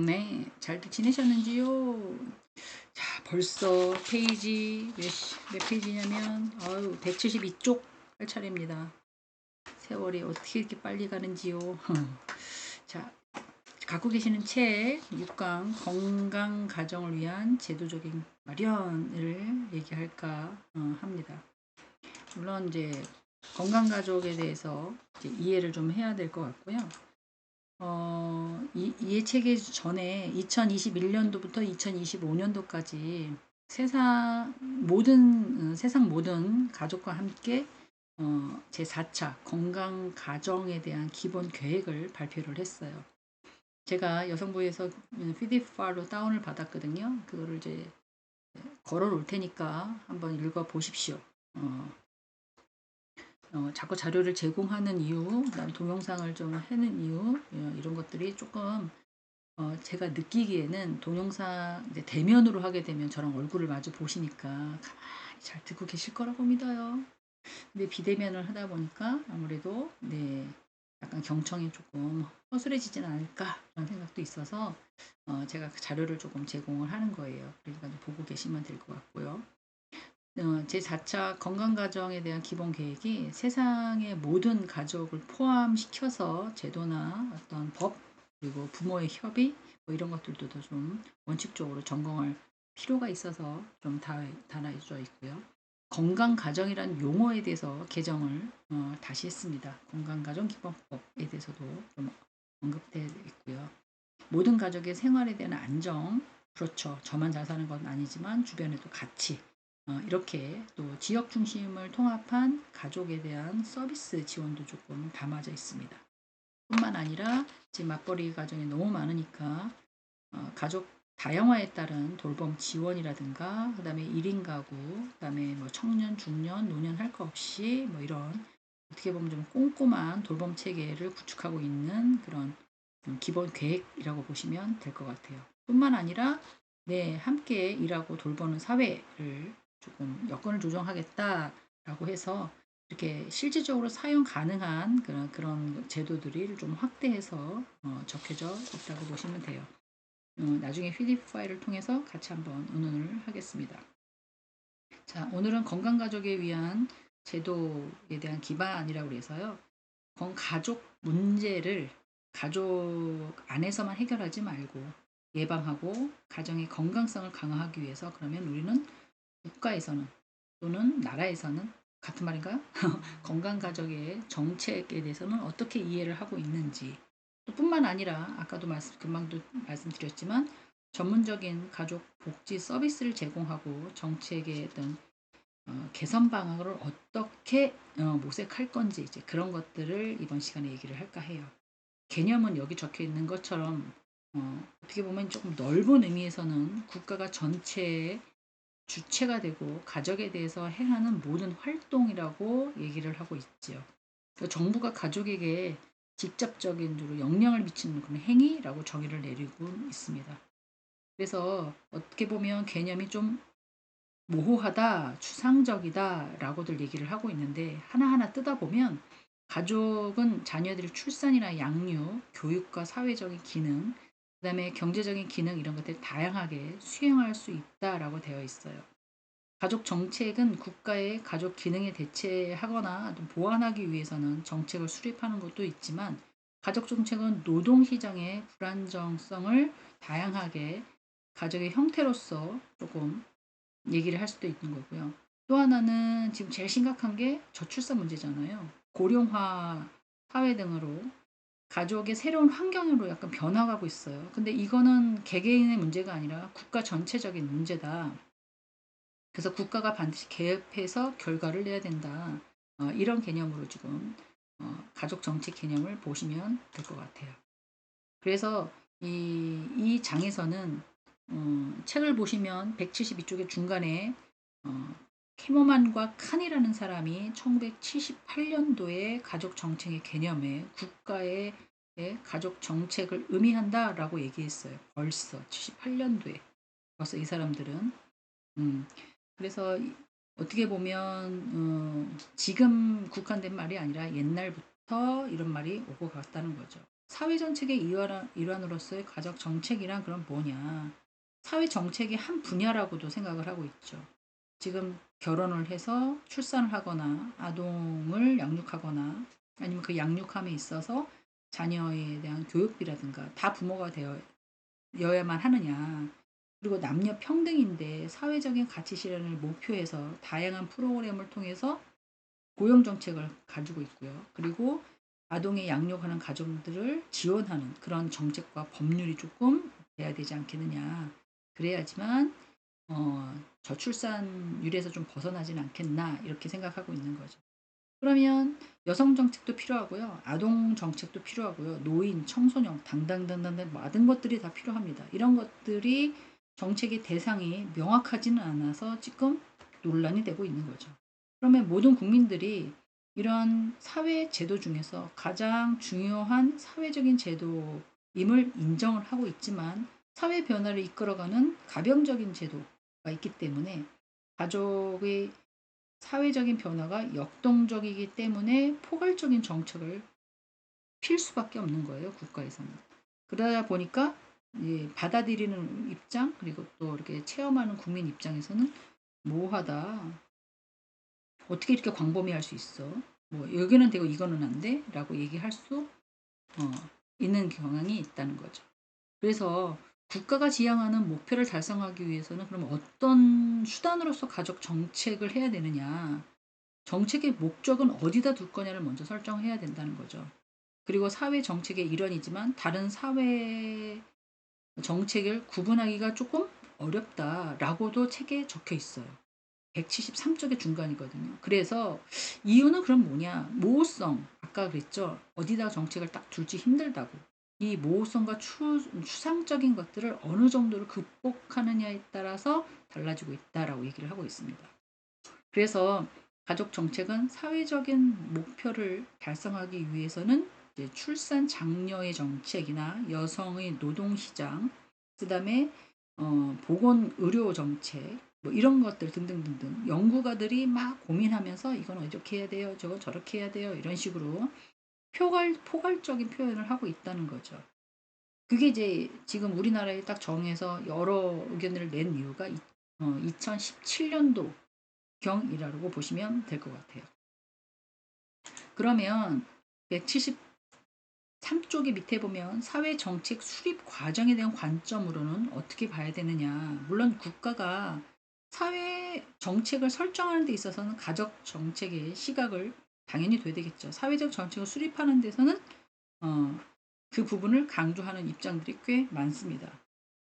네, 잘들 지내셨는지요? 자, 벌써 페이지 몇 페이지냐면 172쪽 할 차례입니다. 세월이 어떻게 이렇게 빨리 가는지요. 자, 갖고 계시는 책 6강 건강 가정을 위한 제도적인 마련을 얘기할까 합니다. 물론 이제 건강 가족에 대해서 이제 이해를 좀 해야 될 것 같고요. 이 책이 전에 2021년도부터 2025년도까지 세상 모든 가족과 함께 제4차 건강 가정에 대한 기본 계획을 발표를 했어요. 제가 여성부에서 PDF로 다운을 받았거든요. 그거를 이제 걸어 놓을 테니까 한번 읽어 보십시오. 자꾸 자료를 제공하는 이유, 그다음 동영상을 좀 하는 이유, 이런 것들이 조금 제가 느끼기에는 동영상 이제 대면으로 하게 되면 저랑 얼굴을 마주 보시니까 가만히 잘 듣고 계실 거라고 믿어요. 근데 비대면을 하다 보니까 아무래도 네, 약간 경청이 조금 허술해지진 않을까 그런 생각도 있어서 제가 그 자료를 조금 제공을 하는 거예요. 그러니까 보고 계시면 될 것 같고요. 제4차 건강가정에 대한 기본 계획이 세상의 모든 가족을 포함시켜서 제도나 어떤 법, 그리고 부모의 협의, 뭐 이런 것들도 좀 원칙적으로 점검할 필요가 있어서 좀 달아져 있고요. 건강가정이라는 용어에 대해서 개정을 다시 했습니다. 건강가정기본법에 대해서도 좀 언급되어 있고요. 모든 가족의 생활에 대한 안정, 그렇죠. 저만 잘 사는 건 아니지만 주변에도 같이 이렇게 또 지역 중심을 통합한 가족에 대한 서비스 지원도 조금 담아져 있습니다. 뿐만 아니라 지금 맞벌이 가정이 너무 많으니까 가족 다양화에 따른 돌봄 지원이라든가 그다음에 1인 가구, 그다음에 뭐 청년, 중년, 노년 할 거 없이 뭐 이런 어떻게 보면 좀 꼼꼼한 돌봄 체계를 구축하고 있는 그런 기본 계획이라고 보시면 될 것 같아요. 뿐만 아니라 네, 함께 일하고 돌보는 사회를 조금 여건을 조정하겠다라고 해서 이렇게 실질적으로 사용 가능한 그런 제도들이 좀 확대해서 적혀져 있다고 보시면 돼요. 나중에 PDF 파일을 통해서 같이 한번 의논을 하겠습니다. 자, 오늘은 건강가족에 위한 제도에 대한 기반이라고 해서요. 가족 문제를 가족 안에서만 해결하지 말고 예방하고 가정의 건강성을 강화하기 위해서 그러면 우리는 국가에서는 또는 나라에서는 같은 말인가요? 건강가족의 정책에 대해서는 어떻게 이해를 하고 있는지 또 뿐만 아니라 아까도 금방도 말씀드렸지만 전문적인 가족 복지 서비스를 제공하고 정책의 어떤 개선 방안을 어떻게 모색할 건지 이제 그런 것들을 이번 시간에 얘기를 할까 해요. 개념은 여기 적혀 있는 것처럼 어떻게 보면 조금 넓은 의미에서는 국가가 전체의 주체가 되고 가족에 대해서 행하는 모든 활동이라고 얘기를 하고 있지요. 그러니까 정부가 가족에게 직접적인 영향을 미치는 그런 행위라고 정의를 내리고 있습니다. 그래서 어떻게 보면 개념이 좀 모호하다, 추상적이다라고들 얘기를 하고 있는데 하나하나 뜯어보면 가족은 자녀들의 출산이나 양육, 교육과 사회적인 기능, 그다음에 경제적인 기능 이런 것들 다양하게 수행할 수 있다라고 되어 있어요. 가족 정책은 국가의 가족 기능에 대체하거나 보완하기 위해서는 정책을 수립하는 것도 있지만 가족 정책은 노동 시장의 불안정성을 다양하게 가족의 형태로서 조금 얘기를 할 수도 있는 거고요. 또 하나는 지금 제일 심각한 게 저출산 문제잖아요. 고령화 사회 등으로 가족의 새로운 환경으로 약간 변화가고 있어요. 근데 이거는 개개인의 문제가 아니라 국가 전체적인 문제다. 그래서 국가가 반드시 개입해서 결과를 내야 된다. 이런 개념으로 지금 가족 정책 개념을 보시면 될 것 같아요. 그래서 이 장에서는 책을 보시면 172쪽의 중간에 캐머만과 칸이라는 사람이 1978년도에 가족 정책의 개념에 국가의 가족 정책을 의미한다라고 얘기했어요. 벌써 78년도에. 벌써 이 사람들은 그래서 어떻게 보면 지금 국한된 말이 아니라 옛날부터 이런 말이 오고 갔다는 거죠. 사회 정책의 일환으로서의 가족 정책이란 그럼 뭐냐? 사회 정책의 한 분야라고도 생각을 하고 있죠. 지금 결혼을 해서 출산을 하거나 아동을 양육하거나 아니면 그 양육함에 있어서 자녀에 대한 교육비라든가 다 부모가 되어야만 하느냐. 그리고 남녀 평등인데 사회적인 가치 실현을 목표해서 다양한 프로그램을 통해서 고용 정책을 가지고 있고요. 그리고 아동의 양육하는 가정들을 지원하는 그런 정책과 법률이 조금 돼야 되지 않겠느냐. 그래야지만 저출산율에서 좀 벗어나진 않겠나 이렇게 생각하고 있는 거죠. 그러면 여성 정책도 필요하고요. 아동 정책도 필요하고요. 노인, 청소년, 당당당당 모든 것들이 다 필요합니다. 이런 것들이 정책의 대상이 명확하지는 않아서 지금 논란이 되고 있는 거죠. 그러면 모든 국민들이 이런 사회 제도 중에서 가장 중요한 사회적인 제도임을 인정을 하고 있지만 사회 변화를 이끌어가는 가병적인 제도가 있기 때문에 가족의 사회적인 변화가 역동적이기 때문에 포괄적인 정책을 필 수밖에 없는 거예요, 국가에서는. 그러다 보니까 받아들이는 입장 그리고 또 이렇게 체험하는 국민 입장에서는 뭐하다. 어떻게 이렇게 광범위할 수 있어? 뭐 여기는 되고 이거는 안 돼? 라고 얘기할 수 어, 있는 경향이 있다는 거죠. 그래서 국가가 지향하는 목표를 달성하기 위해서는 그럼 어떤 수단으로서 가족 정책을 해야 되느냐? 정책의 목적은 어디다 둘 거냐를 먼저 설정해야 된다는 거죠. 그리고 사회 정책의 일환이지만 다른 사회 정책을 구분하기가 조금 어렵다라고도 책에 적혀 있어요. 173쪽의 중간이거든요. 그래서 이유는 그럼 뭐냐? 모호성. 아까 그랬죠. 어디다 정책을 딱 둘지 힘들다고. 이 모호성과 추상적인 것들을 어느 정도로 극복하느냐에 따라서 달라지고 있다라고 얘기를 하고 있습니다. 그래서 가족 정책은 사회적인 목표를 달성하기 위해서는 이제 출산 장려의 정책이나 여성의 노동시장, 그다음에 보건 의료 정책 뭐 이런 것들 등등등등 연구가들이 막 고민하면서 이건 어떻게 해야 돼요, 저건 저렇게 해야 돼요 이런 식으로 포괄적인 표현을 하고 있다는 거죠. 그게 이제 지금 우리나라에 딱 정해서 여러 의견을 낸 이유가 2017년도 경이라고 보시면 될 것 같아요. 그러면 173쪽의 밑에 보면 사회 정책 수립 과정에 대한 관점으로는 어떻게 봐야 되느냐. 물론 국가가 사회 정책을 설정하는 데 있어서는 가족 정책의 시각을 당연히 둬야 되겠죠. 사회적 정책을 수립하는 데서는 그 부분을 강조하는 입장들이 꽤 많습니다.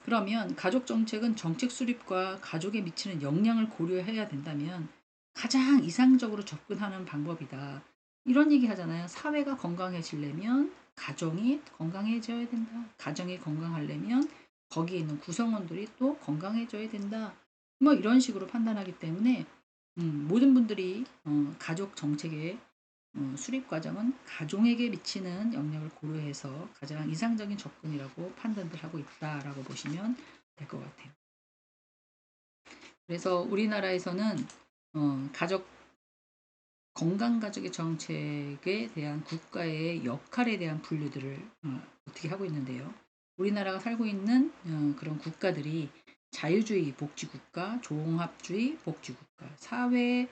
그러면 가족 정책은 정책 수립과 가족에 미치는 영향을 고려해야 된다면 가장 이상적으로 접근하는 방법이다. 이런 얘기 하잖아요. 사회가 건강해지려면 가정이 건강해져야 된다. 가정이 건강하려면 거기에 있는 구성원들이 또 건강해져야 된다. 뭐 이런 식으로 판단하기 때문에 모든 분들이 가족 정책의 수립 과정은 가족에게 미치는 영향을 고려해서 가장 이상적인 접근이라고 판단을 하고 있다라고 보시면 될 것 같아요. 그래서 우리나라에서는 가족 건강 가족의 정책에 대한 국가의 역할에 대한 분류들을 어떻게 하고 있는데요. 우리나라가 살고 있는 그런 국가들이 자유주의 복지국가, 종합주의 복지국가, 사회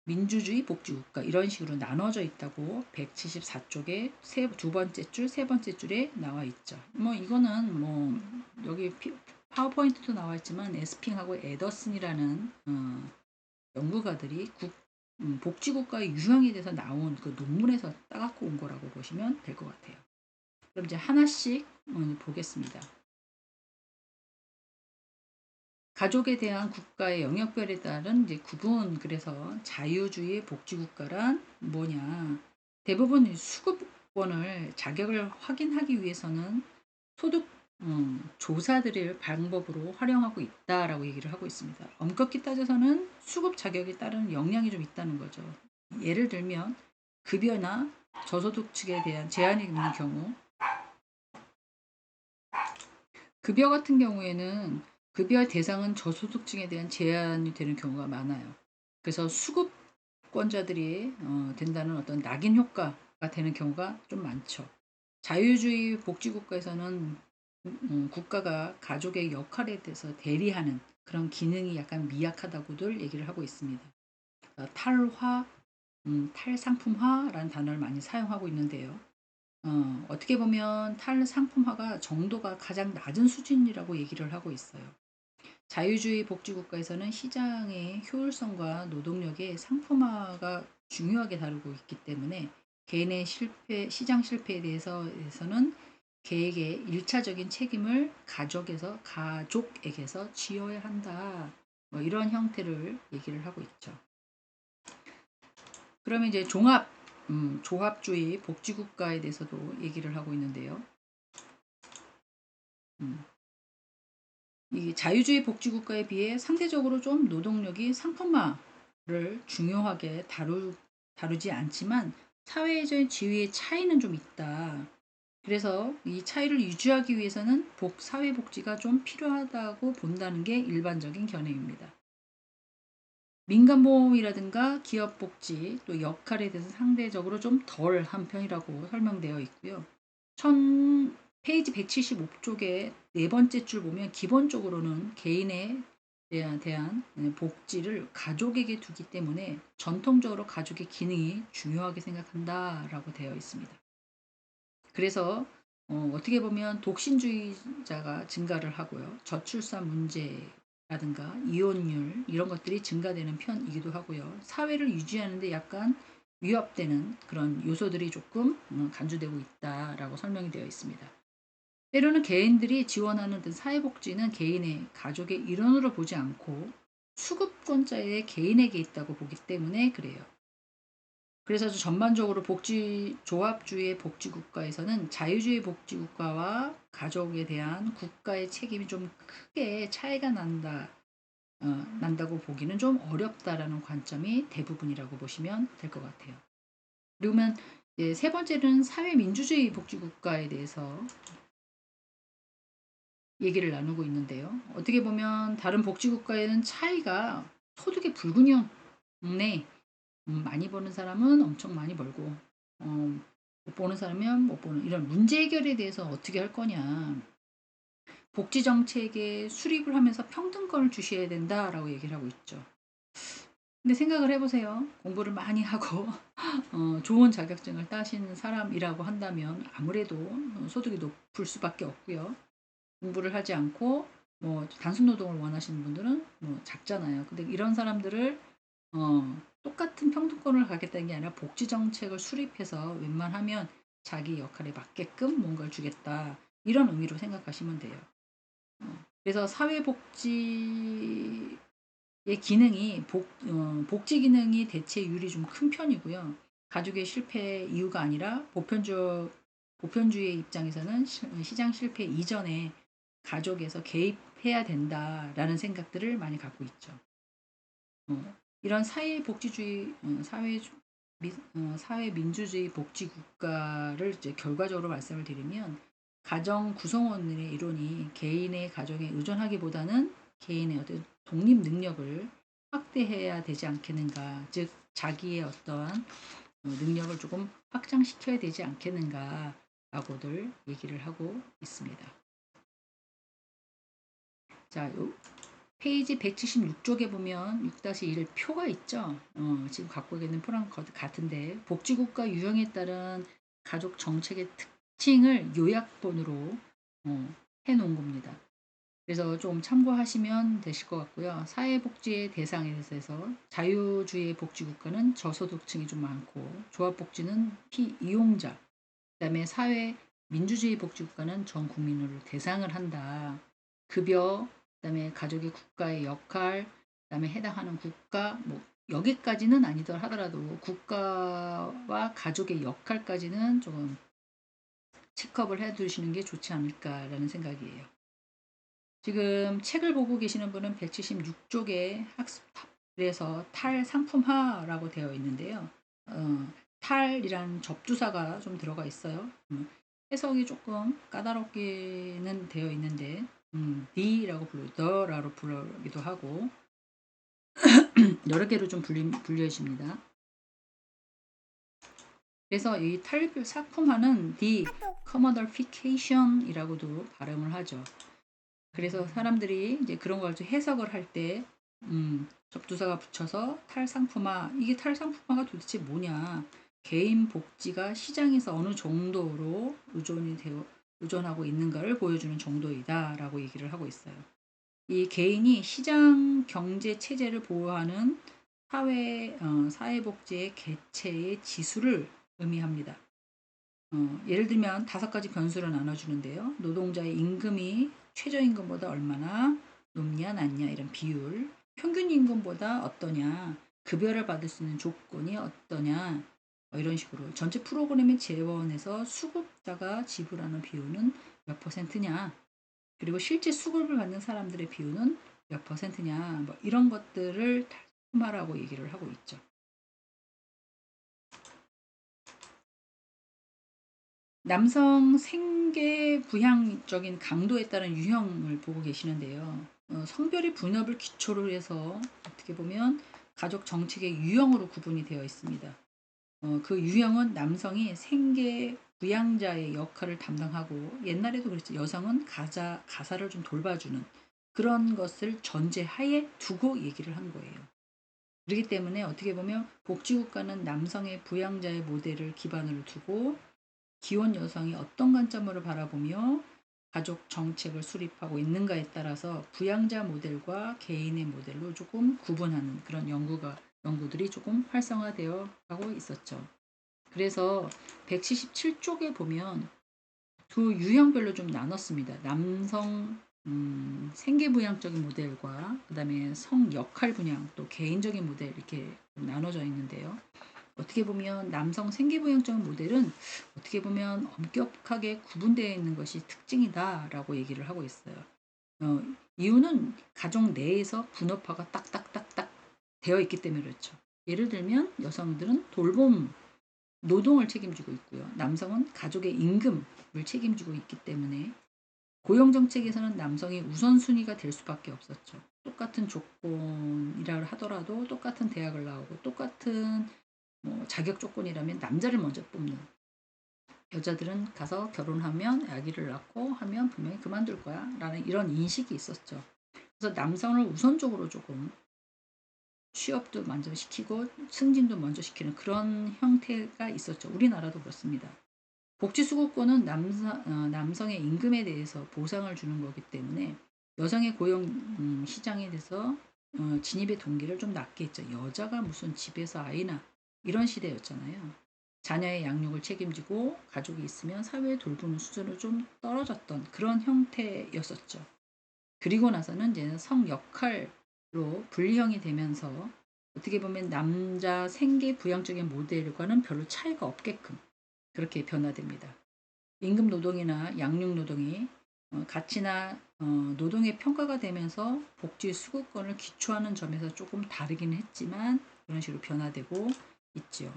민주주의 복지국가 이런 식으로 나눠져 있다고 174쪽에 두 번째 줄, 세 번째 줄에 나와 있죠. 뭐 이거는 뭐 여기 파워포인트도 나와 있지만 에스핑하고 에더슨이라는 연구가들이 복지국가의 유형에 대해서 나온 그 논문에서 따갖고 온 거라고 보시면 될 것 같아요. 그럼 이제 하나씩 보겠습니다. 가족에 대한 국가의 영역별에 따른 이제 구분, 그래서 자유주의 복지국가란 뭐냐. 대부분 수급권을 자격을 확인하기 위해서는 소득 조사드릴 방법으로 활용하고 있다라고 얘기를 하고 있습니다. 엄격히 따져서는 수급 자격에 따른 영향이 좀 있다는 거죠. 예를 들면 급여나 저소득 측에 대한 제한이 있는 경우, 급여 같은 경우에는 급여의 대상은 저소득층에 대한 제한이 되는 경우가 많아요. 그래서 수급권자들이 된다는 어떤 낙인 효과가 되는 경우가 좀 많죠. 자유주의 복지국가에서는 국가가 가족의 역할에 대해서 대리하는 그런 기능이 약간 미약하다고들 얘기를 하고 있습니다. 탈화, 탈상품화라는 단어를 많이 사용하고 있는데요. 어떻게 보면 탈상품화가 정도가 가장 낮은 수준이라고 얘기를 하고 있어요. 자유주의 복지국가에서는 시장의 효율성과 노동력의 상품화가 중요하게 다루고 있기 때문에 개인의 시장 실패에 대해서는 계획의 일차적인 책임을 가족에게서 지어야 한다. 뭐 이런 형태를 얘기를 하고 있죠. 그러면 이제 조합주의 복지국가에 대해서도 얘기를 하고 있는데요. 음, 이 자유주의 복지국가에 비해 상대적으로 좀 노동력이 상품화를 중요하게 다루지 않지만 사회적 지위의 차이는 좀 있다. 그래서 이 차이를 유지하기 위해서는 사회복지가 좀 필요하다고 본다는 게 일반적인 견해입니다. 민간보험이라든가 기업복지 또 역할에 대해서 상대적으로 좀 덜한 편이라고 설명되어 있고요. 페이지 175쪽에 네 번째 줄 보면 기본적으로는 개인에 대한 복지를 가족에게 두기 때문에 전통적으로 가족의 기능이 중요하게 생각한다라고 되어 있습니다. 그래서 어떻게 보면 독신주의자가 증가를 하고요. 저출산 문제라든가 이혼율 이런 것들이 증가되는 편이기도 하고요. 사회를 유지하는데 약간 위협되는 그런 요소들이 조금 간주되고 있다라고 설명이 되어 있습니다. 때로는 개인들이 지원하는 등 사회복지는 개인의 가족의 일원으로 보지 않고 수급권자의 개인에게 있다고 보기 때문에 그래요. 그래서 전반적으로 조합주의 복지국가에서는 자유주의 복지국가와 가족에 대한 국가의 책임이 좀 크게 차이가 난다고 보기는 좀 어렵다라는 관점이 대부분이라고 보시면 될 것 같아요. 그러면 세 번째는 사회민주주의 복지국가에 대해서 얘기를 나누고 있는데요. 어떻게 보면 다른 복지국가에는 차이가 소득의 불균형에 많이 버는 사람은 엄청 많이 벌고 못 버는 사람은 못 버는 이런 문제 해결에 대해서 어떻게 할 거냐. 복지 정책에 수립을 하면서 평등권을 주셔야 된다라고 얘기를 하고 있죠. 근데 생각을 해보세요. 공부를 많이 하고 좋은 자격증을 따신 사람이라고 한다면 아무래도 소득이 높을 수밖에 없고요. 공부를 하지 않고 뭐 단순 노동을 원하시는 분들은 뭐 작잖아요. 근데 이런 사람들을 똑같은 평등권을 가겠다는 게 아니라 복지 정책을 수립해서 웬만하면 자기 역할에 맞게끔 뭔가를 주겠다. 이런 의미로 생각하시면 돼요. 그래서 사회복지의 기능이 복지 기능이 대체율이 좀 큰 편이고요. 가족의 실패 이유가 아니라 보편주의 입장에서는 시장 실패 이전에 가족에서 개입해야 된다라는 생각들을 많이 갖고 있죠. 이런 사회민주주의 복지국가를 이제 결과적으로 말씀을 드리면 가정 구성원의 이론이 개인의 가정에 의존하기보다는 개인의 어떤 독립 능력을 확대해야 되지 않겠는가, 즉 자기의 어떠한 능력을 조금 확장시켜야 되지 않겠는가라고들 얘기를 하고 있습니다. 자, 페이지 176쪽에 보면 6-1 표가 있죠. 지금 갖고 있는 표랑 같은데 복지국가 유형에 따른 가족 정책의 특징을 요약본으로 해놓은 겁니다. 그래서 좀 참고하시면 되실 것 같고요. 사회복지의 대상에 대해서 자유주의 복지국가는 저소득층이 좀 많고 조합복지는 피이용자, 그다음에 사회민주주의 복지국가는 전 국민을 대상을 한다. 급여, 그다음에 가족의 국가의 역할, 그다음에 해당하는 국가 뭐 여기까지는 아니더라 하더라도 국가와 가족의 역할까지는 조금 체크업을 해 두시는 게 좋지 않을까라는 생각이에요. 지금 책을 보고 계시는 분은 176쪽에 학습탑에서 탈상품화라고 되어 있는데요. 탈이란 접두사가 좀 들어가 있어요. 해석이 조금 까다롭게는 되어 있는데 the라고 the라고 부르기도 하고 여러 개로 좀 분류해집니다. 그래서 이 탈삭품화는 decommodification이라고도 발음을 하죠. 그래서 사람들이 이제 그런 걸 좀 해석을 할 때, 접두사가 붙여서 탈상품화, 이게 탈상품화가 도대체 뭐냐? 개인 복지가 시장에서 어느 정도로 의존하고 있는가를 보여주는 정도이다라고 얘기를 하고 있어요. 이 개인이 시장 경제 체제를 보호하는 사회복지의 개체의 지수를 의미합니다. 예를 들면 5가지 변수를 나눠주는데요. 노동자의 임금이 최저임금보다 얼마나 높냐 낮냐 이런 비율, 평균 임금보다 어떠냐, 급여를 받을 수 있는 조건이 어떠냐, 이런 식으로 전체 프로그램의 재원에서 수급자가 지불하는 비율은 몇 퍼센트냐, 그리고 실제 수급을 받는 사람들의 비율은 몇 퍼센트냐, 뭐 이런 것들을 말하고 얘기를 하고 있죠. 남성 생계 부양적인 강도에 따른 유형을 보고 계시는데요. 성별의 분업을 기초로 해서 어떻게 보면 가족 정책의 유형으로 구분이 되어 있습니다. 그 유형은 남성이 생계 부양자의 역할을 담당하고, 옛날에도 그랬죠. 여성은 가사를 좀 돌봐주는 그런 것을 전제하에 두고 얘기를 한 거예요. 그렇기 때문에 어떻게 보면 복지국가는 남성의 부양자의 모델을 기반으로 두고 기혼 여성이 어떤 관점으로 바라보며 가족 정책을 수립하고 있는가에 따라서 부양자 모델과 개인의 모델로 조금 구분하는 그런 연구들이 조금 활성화되어 가고 있었죠. 그래서 177쪽에 보면 두 유형별로 좀 나눴습니다. 남성 생계부양적인 모델과 그 다음에 성역할 분양, 또 개인적인 모델, 이렇게 나눠져 있는데요. 어떻게 보면 남성 생계부양적 모델은 어떻게 보면 엄격하게 구분되어 있는 것이 특징이다라고 얘기를 하고 있어요. 이유는 가정 내에서 분업화가 딱딱딱딱 되어 있기 때문에 그렇죠. 예를 들면 여성들은 돌봄, 노동을 책임지고 있고요. 남성은 가족의 임금을 책임지고 있기 때문에 고용정책에서는 남성이 우선순위가 될 수밖에 없었죠. 똑같은 조건이라 하더라도 똑같은 대학을 나오고 똑같은 자격 조건이라면 남자를 먼저 뽑는, 여자들은 가서 결혼하면 아기를 낳고 하면 분명히 그만둘 거야 라는 이런 인식이 있었죠. 그래서 남성을 우선적으로 조금 취업도 먼저 시키고 승진도 먼저 시키는 그런 형태가 있었죠. 우리나라도 그렇습니다. 복지수급권은 남성의 임금에 대해서 보상을 주는 거기 때문에 여성의 고용 시장에 대해서 진입의 동기를 좀 낮게 했죠. 여자가 무슨 집에서 아이나 이런 시대였잖아요. 자녀의 양육을 책임지고 가족이 있으면 사회에 돌보는 수준을 좀 떨어졌던 그런 형태였었죠. 그리고 나서는 이제 성 역할로 분리형이 되면서 어떻게 보면 남자 생계 부양적인 모델과는 별로 차이가 없게끔 그렇게 변화됩니다. 임금 노동이나 양육 노동이 가치나 노동의 평가가 되면서 복지 수급권을 기초하는 점에서 조금 다르긴 했지만 그런 식으로 변화되고 있죠.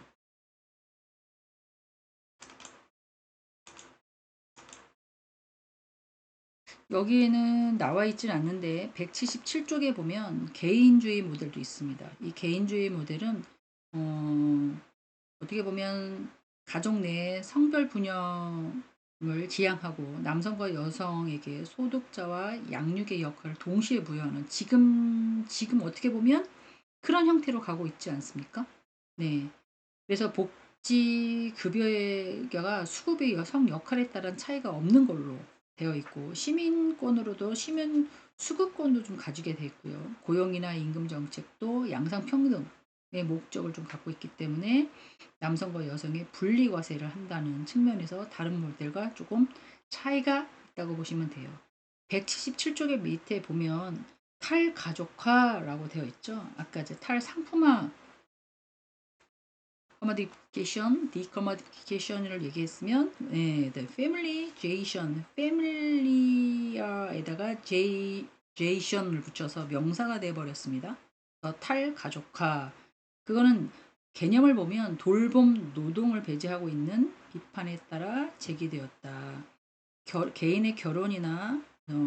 여기에는 나와 있진 않는데 177쪽에 보면 개인주의 모델도 있습니다. 이 개인주의 모델은 어떻게 보면 가족 내에 성별 분영을 지향하고 남성과 여성에게 소득자와 양육의 역할을 동시에 부여하는, 지금 어떻게 보면 그런 형태로 가고 있지 않습니까? 네. 그래서 복지 급여가 수급의 여성 역할에 따른 차이가 없는 걸로 되어 있고, 시민권으로도 시민 수급권도 좀 가지게 돼 있고요. 고용이나 임금 정책도 양상평등의 목적을 좀 갖고 있기 때문에 남성과 여성의 분리 과세를 한다는 측면에서 다른 모델과 조금 차이가 있다고 보시면 돼요. 177쪽의 밑에 보면 탈가족화라고 되어 있죠. 아까 이제 탈상품화 디커머디피케이션을 얘기했으면, the familyization, 패밀리아에다가 제이션을 붙여서 명사가 돼 버렸습니다. 탈가족화, 그거는 개념을 보면 돌봄 노동을 배제하고 있는 비판에 따라 제기되었다. 개인의 결혼이나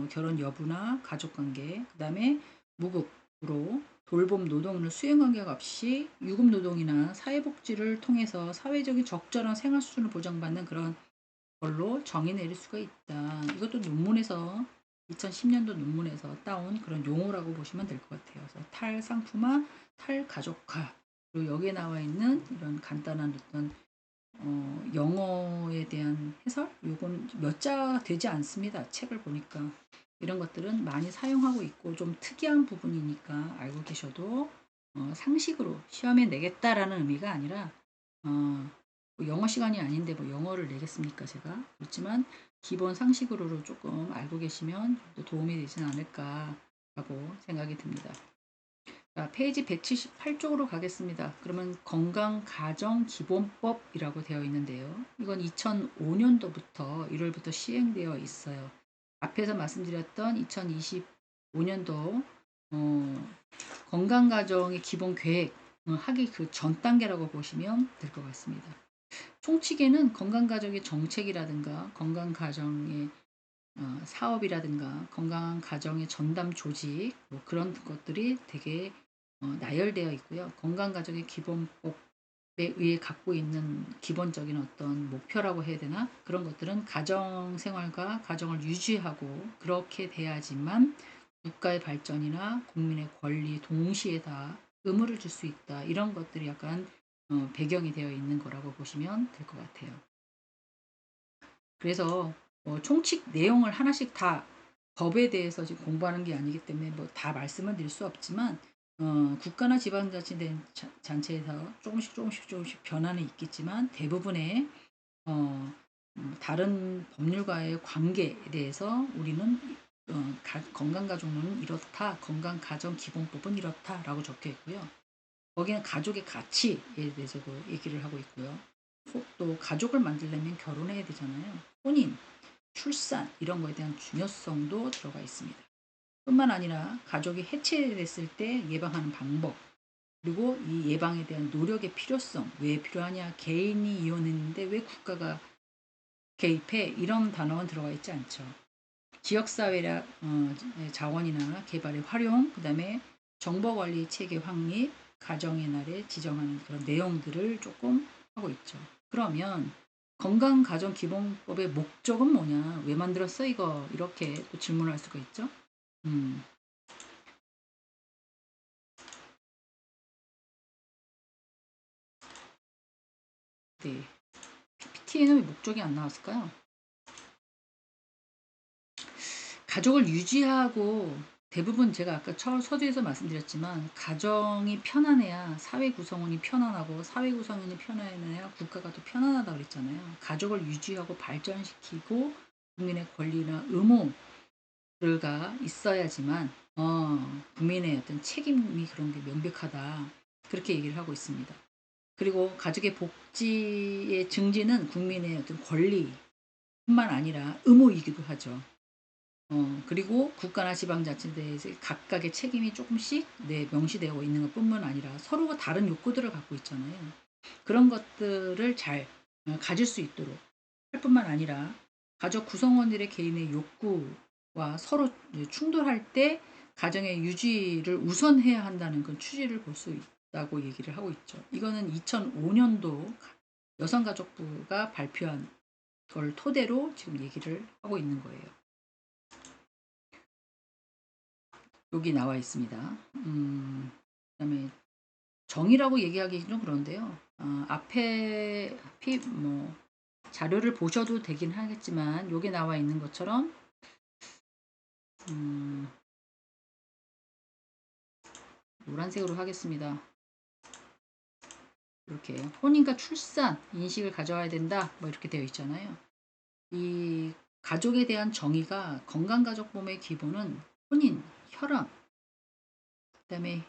결혼 여부나 가족관계, 그 다음에 무급으로 돌봄 노동을 수행관계가 없이 유급 노동이나 사회복지를 통해서 사회적인 적절한 생활 수준을 보장받는 그런 걸로 정의 내릴 수가 있다. 이것도 논문에서 2010년도 논문에서 따온 그런 용어라고 보시면 될 것 같아요. 그래서 탈상품화, 탈가족화, 그리고 여기에 나와 있는 이런 간단한 어떤 영어에 대한 해설? 요건 몇 자 되지 않습니다. 책을 보니까. 이런 것들은 많이 사용하고 있고 좀 특이한 부분이니까 알고 계셔도 상식으로 시험에 내겠다라는 의미가 아니라 뭐 영어 시간이 아닌데 뭐 영어를 내겠습니까 제가. 그렇지만 기본 상식으로 조금 알고 계시면 또 도움이 되진 않을까라고 생각이 듭니다. 자, 페이지 178쪽으로 가겠습니다. 그러면 건강가정기본법이라고 되어 있는데요. 이건 2005년도부터 1월부터 시행되어 있어요. 앞에서 말씀드렸던 2025년도 건강가정의 기본계획 하기 그 전 단계라고 보시면 될 것 같습니다. 총칙에는 건강가정의 정책이라든가 건강가정의 사업이라든가 건강한 가정의 전담 조직 뭐 그런 것들이 되게 나열되어 있고요. 건강가정의 기본법에 의해 갖고 있는 기본적인 어떤 목표라고 해야 되나? 그런 것들은 가정생활과 가정을 유지하고 그렇게 돼야지만 국가의 발전이나 국민의 권리 동시에 다 의무를 줄 수 있다. 이런 것들이 약간 배경이 되어 있는 거라고 보시면 될 것 같아요. 그래서 총칙 내용을 하나씩 다 법에 대해서 지금 공부하는 게 아니기 때문에 뭐 다 말씀을 드릴 수 없지만 국가나 지방자치단체에서 조금씩 변화는 있겠지만 대부분의 다른 법률과의 관계에 대해서 우리는 건강가족론은 이렇다, 건강가정기본법은 이렇다라고 적혀 있고요. 거기는 가족의 가치에 대해서도 얘기를 하고 있고요. 또 가족을 만들려면 결혼해야 되잖아요. 혼인, 출산 이런 거에 대한 중요성도 들어가 있습니다. 뿐만 아니라 가족이 해체됐을 때 예방하는 방법, 그리고 이 예방에 대한 노력의 필요성, 왜 필요하냐, 개인이 이혼했는데 왜 국가가 개입해, 이런 단어는 들어가 있지 않죠. 지역사회라 자원이나 개발의 활용, 그 다음에 정보관리 체계 확립, 가정의 날에 지정하는 그런 내용들을 조금 하고 있죠. 그러면 건강가정기본법의 목적은 뭐냐? 왜 만들었어 이거? 이렇게 또 질문할 수가 있죠. 음, 네. PPT에는 왜 목적이 안 나왔을까요? 가족을 유지하고 대부분 제가 아까 서두에서 말씀드렸지만 가정이 편안해야 사회 구성원이 편안하고 사회 구성원이 편안해야 국가가 더 편안하다고 그랬잖아요. 가족을 유지하고 발전시키고 국민의 권리나 의무가 있어야지만 국민의 어떤 책임이 그런 게 명백하다. 그렇게 얘기를 하고 있습니다. 그리고 가족의 복지의 증진은 국민의 어떤 권리뿐만 아니라 의무이기도 하죠. 그리고 국가나 지방자치대에서 각각의 책임이 조금씩 명시되어 있는 것뿐만 아니라 서로가 다른 욕구들을 갖고 있잖아요. 그런 것들을 잘 가질 수 있도록 할 뿐만 아니라 가족 구성원들의 개인의 욕구와 서로 충돌할 때 가정의 유지를 우선해야 한다는 그 취지를 볼 수 있다고 얘기를 하고 있죠. 이거는 2005년도 여성가족부가 발표한 걸 토대로 지금 얘기를 하고 있는 거예요. 여기 나와 있습니다. 그다음에 정의라고 얘기하기 좀 그런데요. 앞에 뭐 자료를 보셔도 되긴 하겠지만 여기 나와 있는 것처럼 노란색으로 하겠습니다. 이렇게 혼인과 출산 인식을 가져와야 된다. 뭐 이렇게 되어 있잖아요. 이 가족에 대한 정의가 건강가족법의 기본은 혼인, 혈연, 그다음에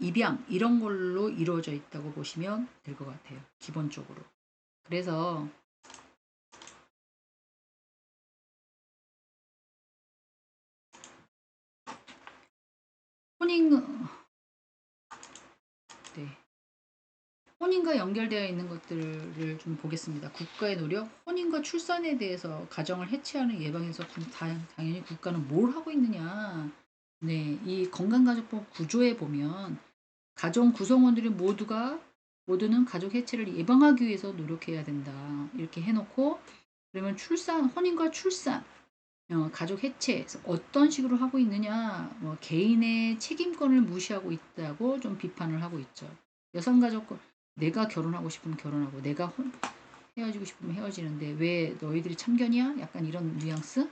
입양 이런 걸로 이루어져 있다고 보시면 될 것 같아요. 기본적으로. 그래서 혼인 네. 혼인과 연결되어 있는 것들을 좀 보겠습니다. 국가의 노력, 혼인과 출산에 대해서 가정을 해체하는 예방에서 당연히 국가는 뭘 하고 있느냐. 네. 이 건강가족법 구조에 보면 가정 구성원들이 모두는 가족 해체를 예방하기 위해서 노력해야 된다. 이렇게 해 놓고 그러면 혼인과 출산, 가족 해체에서 어떤 식으로 하고 있느냐, 개인의 책임권을 무시하고 있다고 좀 비판을 하고 있죠. 여성가족권, 내가 결혼하고 싶으면 결혼하고, 내가 헤어지고 싶으면 헤어지는데 왜 너희들이 참견이야? 약간 이런 뉘앙스?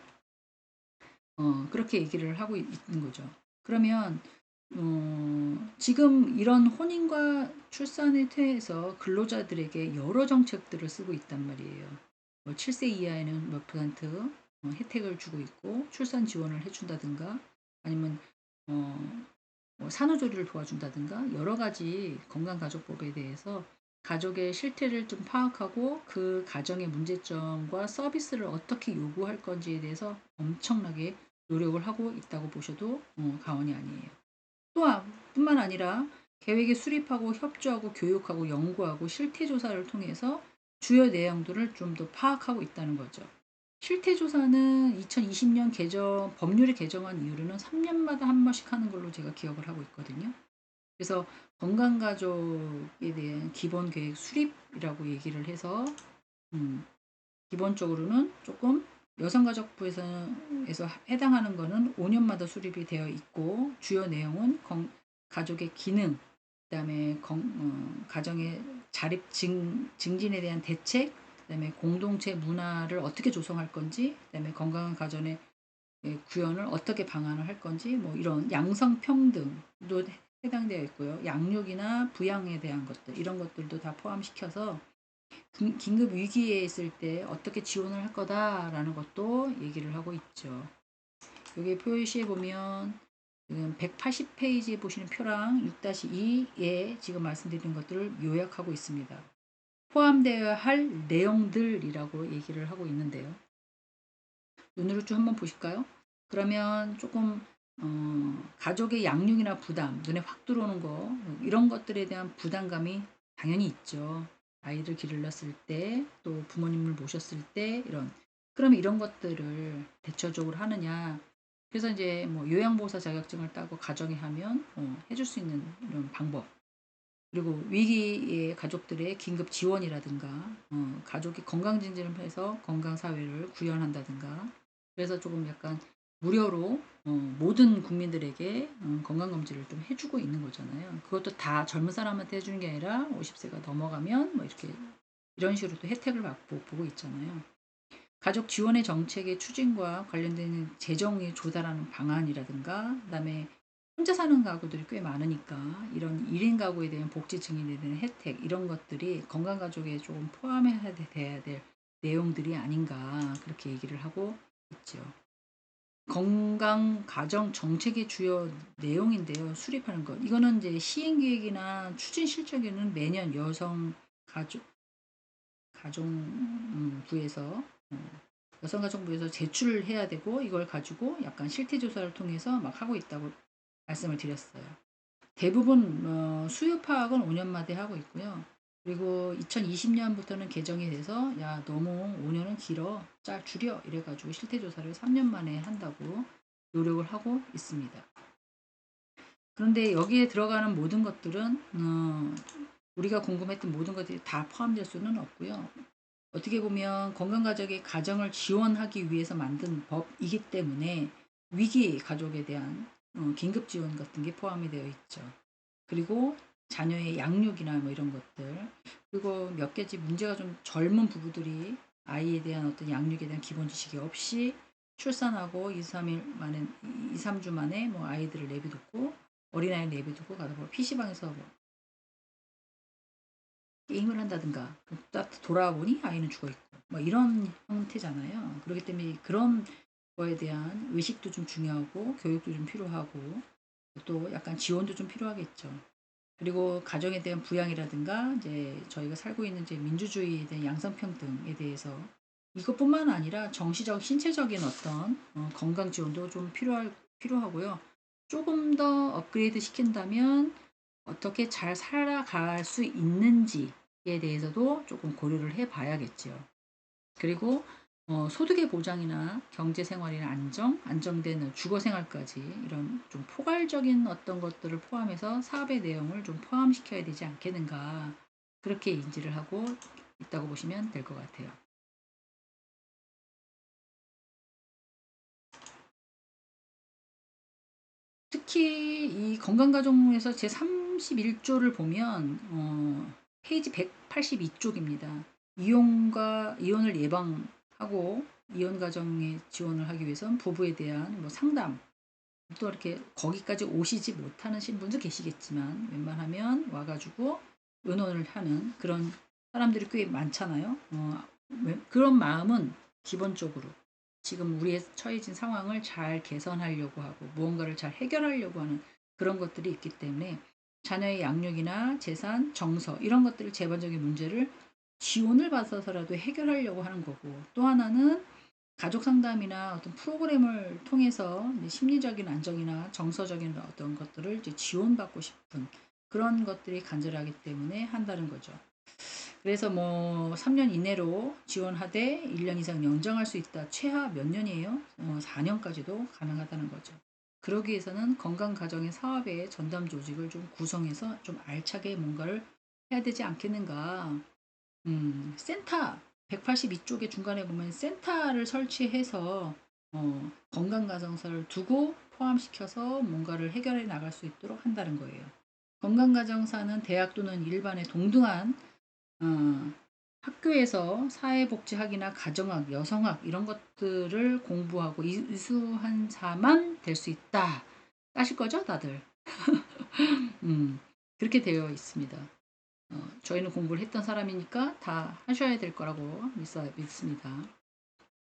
그렇게 얘기를 하고 있는 거죠. 그러면 지금 이런 혼인과 출산에 대해서 근로자들에게 여러 정책들을 쓰고 있단 말이에요. 7세 이하에는 몇 퍼센트 혜택을 주고 있고 출산 지원을 해준다든가 아니면 어, 산후조리를 도와준다든가 여러 가지 건강가족법에 대해서 가족의 실태를 좀 파악하고 그 가정의 문제점과 서비스를 어떻게 요구할 건지에 대해서 엄청나게 노력을 하고 있다고 보셔도 과언이 아니에요. 뿐만 아니라 계획에 수립하고 협조하고 교육하고 연구하고 실태조사를 통해서 주요 내용들을 좀 더 파악하고 있다는 거죠. 실태조사는 2020년 법률이 개정한 이후로는 3년마다 한 번씩 하는 걸로 제가 기억을 하고 있거든요. 그래서 건강가족에 대한 기본계획 수립이라고 얘기를 해서 기본적으로는 조금 여성가족부에서 해당하는 거는 5년마다 수립이 되어 있고 주요 내용은 가족의 기능, 그다음에 가정의 증진에 대한 대책, 그다음에 공동체 문화를 어떻게 조성할 건지, 그다음에 건강한 가정의 구현을 어떻게 방안을 할 건지, 뭐 이런 양성평등도 해당되어 있고요. 양육이나 부양에 대한 것들 이런 것들도 다 포함시켜서 긴급 위기에 있을 때 어떻게 지원을 할 거다라는 것도 얘기를 하고 있죠. 여기 표시해 보면 지금 180페이지에 보시는 표랑 6-2에 지금 말씀드린 것들을 요약하고 있습니다. 포함되어야 할 내용들이라고 얘기를 하고 있는데요. 눈으로 쭉 한번 보실까요? 그러면 조금 가족의 양육이나 부담, 눈에 확 들어오는 거 이런 것들에 대한 부담감이 당연히 있죠. 아이를 기르렀을 때, 또 부모님을 모셨을 때 그러면 이런 것들을 대처적으로 하느냐? 그래서 이제 뭐 요양보호사 자격증을 따고 가정에 하면 해줄 수 있는 이런 방법. 그리고 위기의 가족들의 긴급 지원이라든가 가족이 건강증진을 해서 건강사회를 구현한다든가 그래서 조금 약간 무료로 모든 국민들에게 건강검진을 좀 해주고 있는 거잖아요. 그것도 다 젊은 사람한테 해주는 게 아니라 50세가 넘어가면 뭐 이렇게 이런 식으로 또 혜택을 받고 보고 있잖아요. 가족 지원의 정책의 추진과 관련된 재정이 조달하는 방안이라든가 그다음에 혼자 사는 가구들이 꽤 많으니까 이런 1인 가구에 대한 복지 증인에 대한 혜택 이런 것들이 건강가족에 조금 포함해야 돼야 될 내용들이 아닌가 그렇게 얘기를 하고 있죠. 건강 가정 정책의 주요 내용인데요. 수립하는 것. 이거는 이제 시행계획이나 추진 실적에는 매년 가정부에서 여성가족부에서 제출을 해야 되고 이걸 가지고 약간 실태조사를 통해서 막 하고 있다고 말씀을 드렸어요. 대부분 수요 파악은 5년마다 하고 있고요. 그리고 2020년부터는 개정이 돼서 야 너무 5년은 길어 줄여 이래가지고 실태조사를 3년 만에 한다고 노력을 하고 있습니다. 그런데 여기에 들어가는 모든 것들은 우리가 궁금했던 모든 것들이 다 포함될 수는 없고요. 어떻게 보면 건강가족의 가정을 지원하기 위해서 만든 법이기 때문에 위기 가족에 대한 긴급 지원 같은 게 포함이 되어 있죠. 그리고 자녀의 양육이나 뭐 이런 것들 그리고 몇 가지 문제가 좀 젊은 부부들이 아이에 대한 어떤 양육에 대한 기본 지식이 없이 출산하고 2, 3주 만에 뭐 아이들을 내비두고 어린아이를 내비두고 가다 보면 PC방에서 뭐 게임을 한다든가 딱 돌아와 보니 아이는 죽어있고 뭐 이런 형태잖아요. 그렇기 때문에 그런 거에 대한 의식도 좀 중요하고 교육도 좀 필요하고 또 약간 지원도 좀 필요하겠죠. 그리고 가정에 대한 부양이라든가 이제 저희가 살고 있는 이제 민주주의에 대한 양성평등에 대해서 이것뿐만 아니라 정시적, 신체적인 어떤 건강 지원도 좀 필요하고요. 조금 더 업그레이드 시킨다면 어떻게 잘 살아갈 수 있는지에 대해서도 조금 고려를 해 봐야겠죠. 그리고 소득의 보장이나 경제 생활이나 안정된 주거 생활까지 이런 좀 포괄적인 어떤 것들을 포함해서 사업의 내용을 좀 포함시켜야 되지 않겠는가. 그렇게 인지를 하고 있다고 보시면 될 것 같아요. 특히 이 건강가정에서 제 31조를 보면 페이지 182쪽입니다. 이혼을 예방하고 이혼 가정에 지원을 하기 위해선 부부에 대한 뭐 상담, 또 이렇게 거기까지 오시지 못하는 신분도 계시겠지만 웬만하면 와가지고 의논을 하는 그런 사람들이 꽤 많잖아요. 그런 마음은 기본적으로 지금 우리의 처해진 상황을 잘 개선하려고 하고 무언가를 잘 해결하려고 하는 그런 것들이 있기 때문에 자녀의 양육이나 재산, 정서 이런 것들을 재반적인 문제를 지원을 받아서라도 해결하려고 하는 거고, 또 하나는 가족 상담이나 어떤 프로그램을 통해서 심리적인 안정이나 정서적인 어떤 것들을 이제 지원받고 싶은 그런 것들이 간절하기 때문에 한다는 거죠. 그래서 뭐 3년 이내로 지원하되 1년 이상 연장할 수 있다. 최하 몇 년이에요? 4년까지도 가능하다는 거죠. 그러기 위해서는 건강가정의 사업의 전담 조직을 좀 구성해서 좀 알차게 뭔가를 해야 되지 않겠는가. 센터 182쪽에 중간에 보면 센터를 설치해서 건강가정사를 두고 포함시켜서 뭔가를 해결해 나갈 수 있도록 한다는 거예요. 건강가정사는 대학 또는 일반의 동등한 어, 학교에서 사회복지학이나 가정학, 여성학 이런 것들을 공부하고 이수한사만 될 수 있다. 따실 거죠, 다들? 음, 그렇게 되어 있습니다. 저희는 공부를 했던 사람이니까 다 하셔야 될 거라고 믿습니다.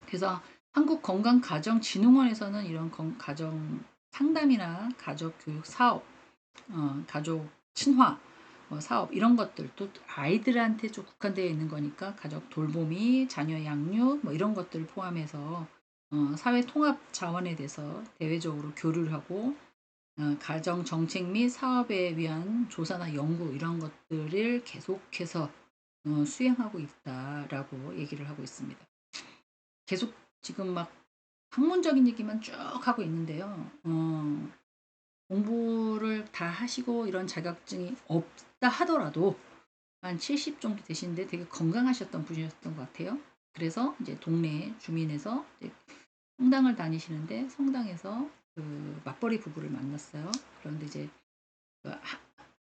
그래서 한국건강가정진흥원에서는 이런 가정 상담이나 가족 교육 사업, 가족 친화 사업 이런 것들, 또 아이들한테 좀 국한되어 있는 거니까 가족 돌보미, 자녀 양육 뭐 이런 것들을 포함해서 사회 통합 자원에 대해서 대외적으로 교류를 하고 가정 정책 및 사업에 위한 조사나 연구 이런 것들을 계속해서 수행하고 있다라고 얘기를 하고 있습니다. 계속 지금 막 학문적인 얘기만 쭉 하고 있는데요. 공부를 다 하시고 이런 자격증이 없다 하더라도 한 70 정도 되시는데 되게 건강하셨던 분이셨던 것 같아요. 그래서 이제 동네 주민에서 이제 성당을 다니시는데 성당에서 그 맞벌이 부부를 만났어요. 그런데 이제 그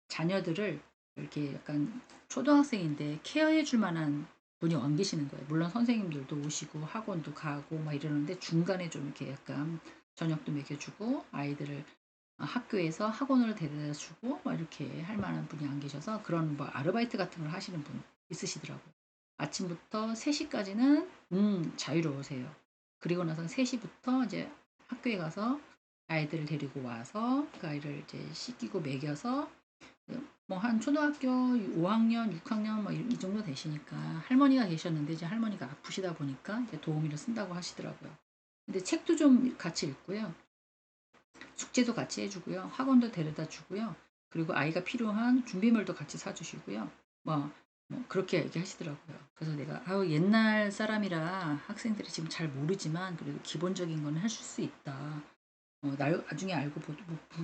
자녀들을 이렇게 약간 초등학생인데 케어해 줄 만한 분이 안 계시는 거예요. 물론 선생님들도 오시고 학원도 가고 막 이러는데 중간에 좀 이렇게 약간 저녁도 먹여주고 아이들을 학교에서 학원을 데려다 주고 막 이렇게 할 만한 분이 안 계셔서 그런 뭐 아르바이트 같은 걸 하시는 분 있으시더라고요. 아침부터 3시까지는 자유로우세요. 그리고 나서 3시부터 이제 학교에 가서 아이들을 데리고 와서 그 아이를 이제 씻기고 먹여서 뭐 한 초등학교 5학년, 6학년 뭐 이 정도 되시니까 할머니가 계셨는데 이제 할머니가 아프시다 보니까 이제 도우미를 쓴다고 하시더라고요. 근데 책도 좀 같이 읽고요. 숙제도 같이 해주고요. 학원도 데려다 주고요. 그리고 아이가 필요한 준비물도 같이 사주시고요. 뭐 그렇게 얘기하시더라고요. 그래서 내가 아유 옛날 사람이라 학생들이 지금 잘 모르지만 그래도 기본적인 거는 하실 수 있다. 나중에 알고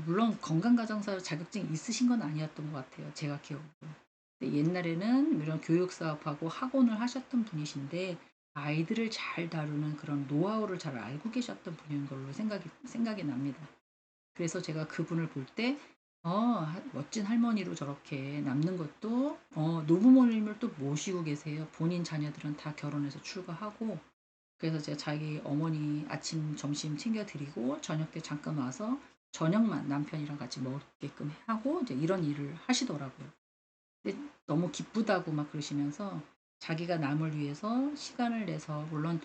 물론 건강가정사 자격증이 있으신 건 아니었던 것 같아요. 제가 기억으로. 근데 옛날에는 이런 교육 사업하고 학원을 하셨던 분이신데 아이들을 잘 다루는 그런 노하우를 잘 알고 계셨던 분인 걸로 생각이 납니다. 그래서 제가 그분을 볼 때 멋진 할머니로 저렇게 남는 것도 노부모님을 또 모시고 계세요. 본인 자녀들은 다 결혼해서 출가하고 그래서 제가 자기 어머니 아침 점심 챙겨드리고 저녁 때 잠깐 와서 저녁만 남편이랑 같이 먹게끔 하고 이제 이런 일을 하시더라고요. 근데 너무 기쁘다고 막 그러시면서 자기가 남을 위해서 시간을 내서 물론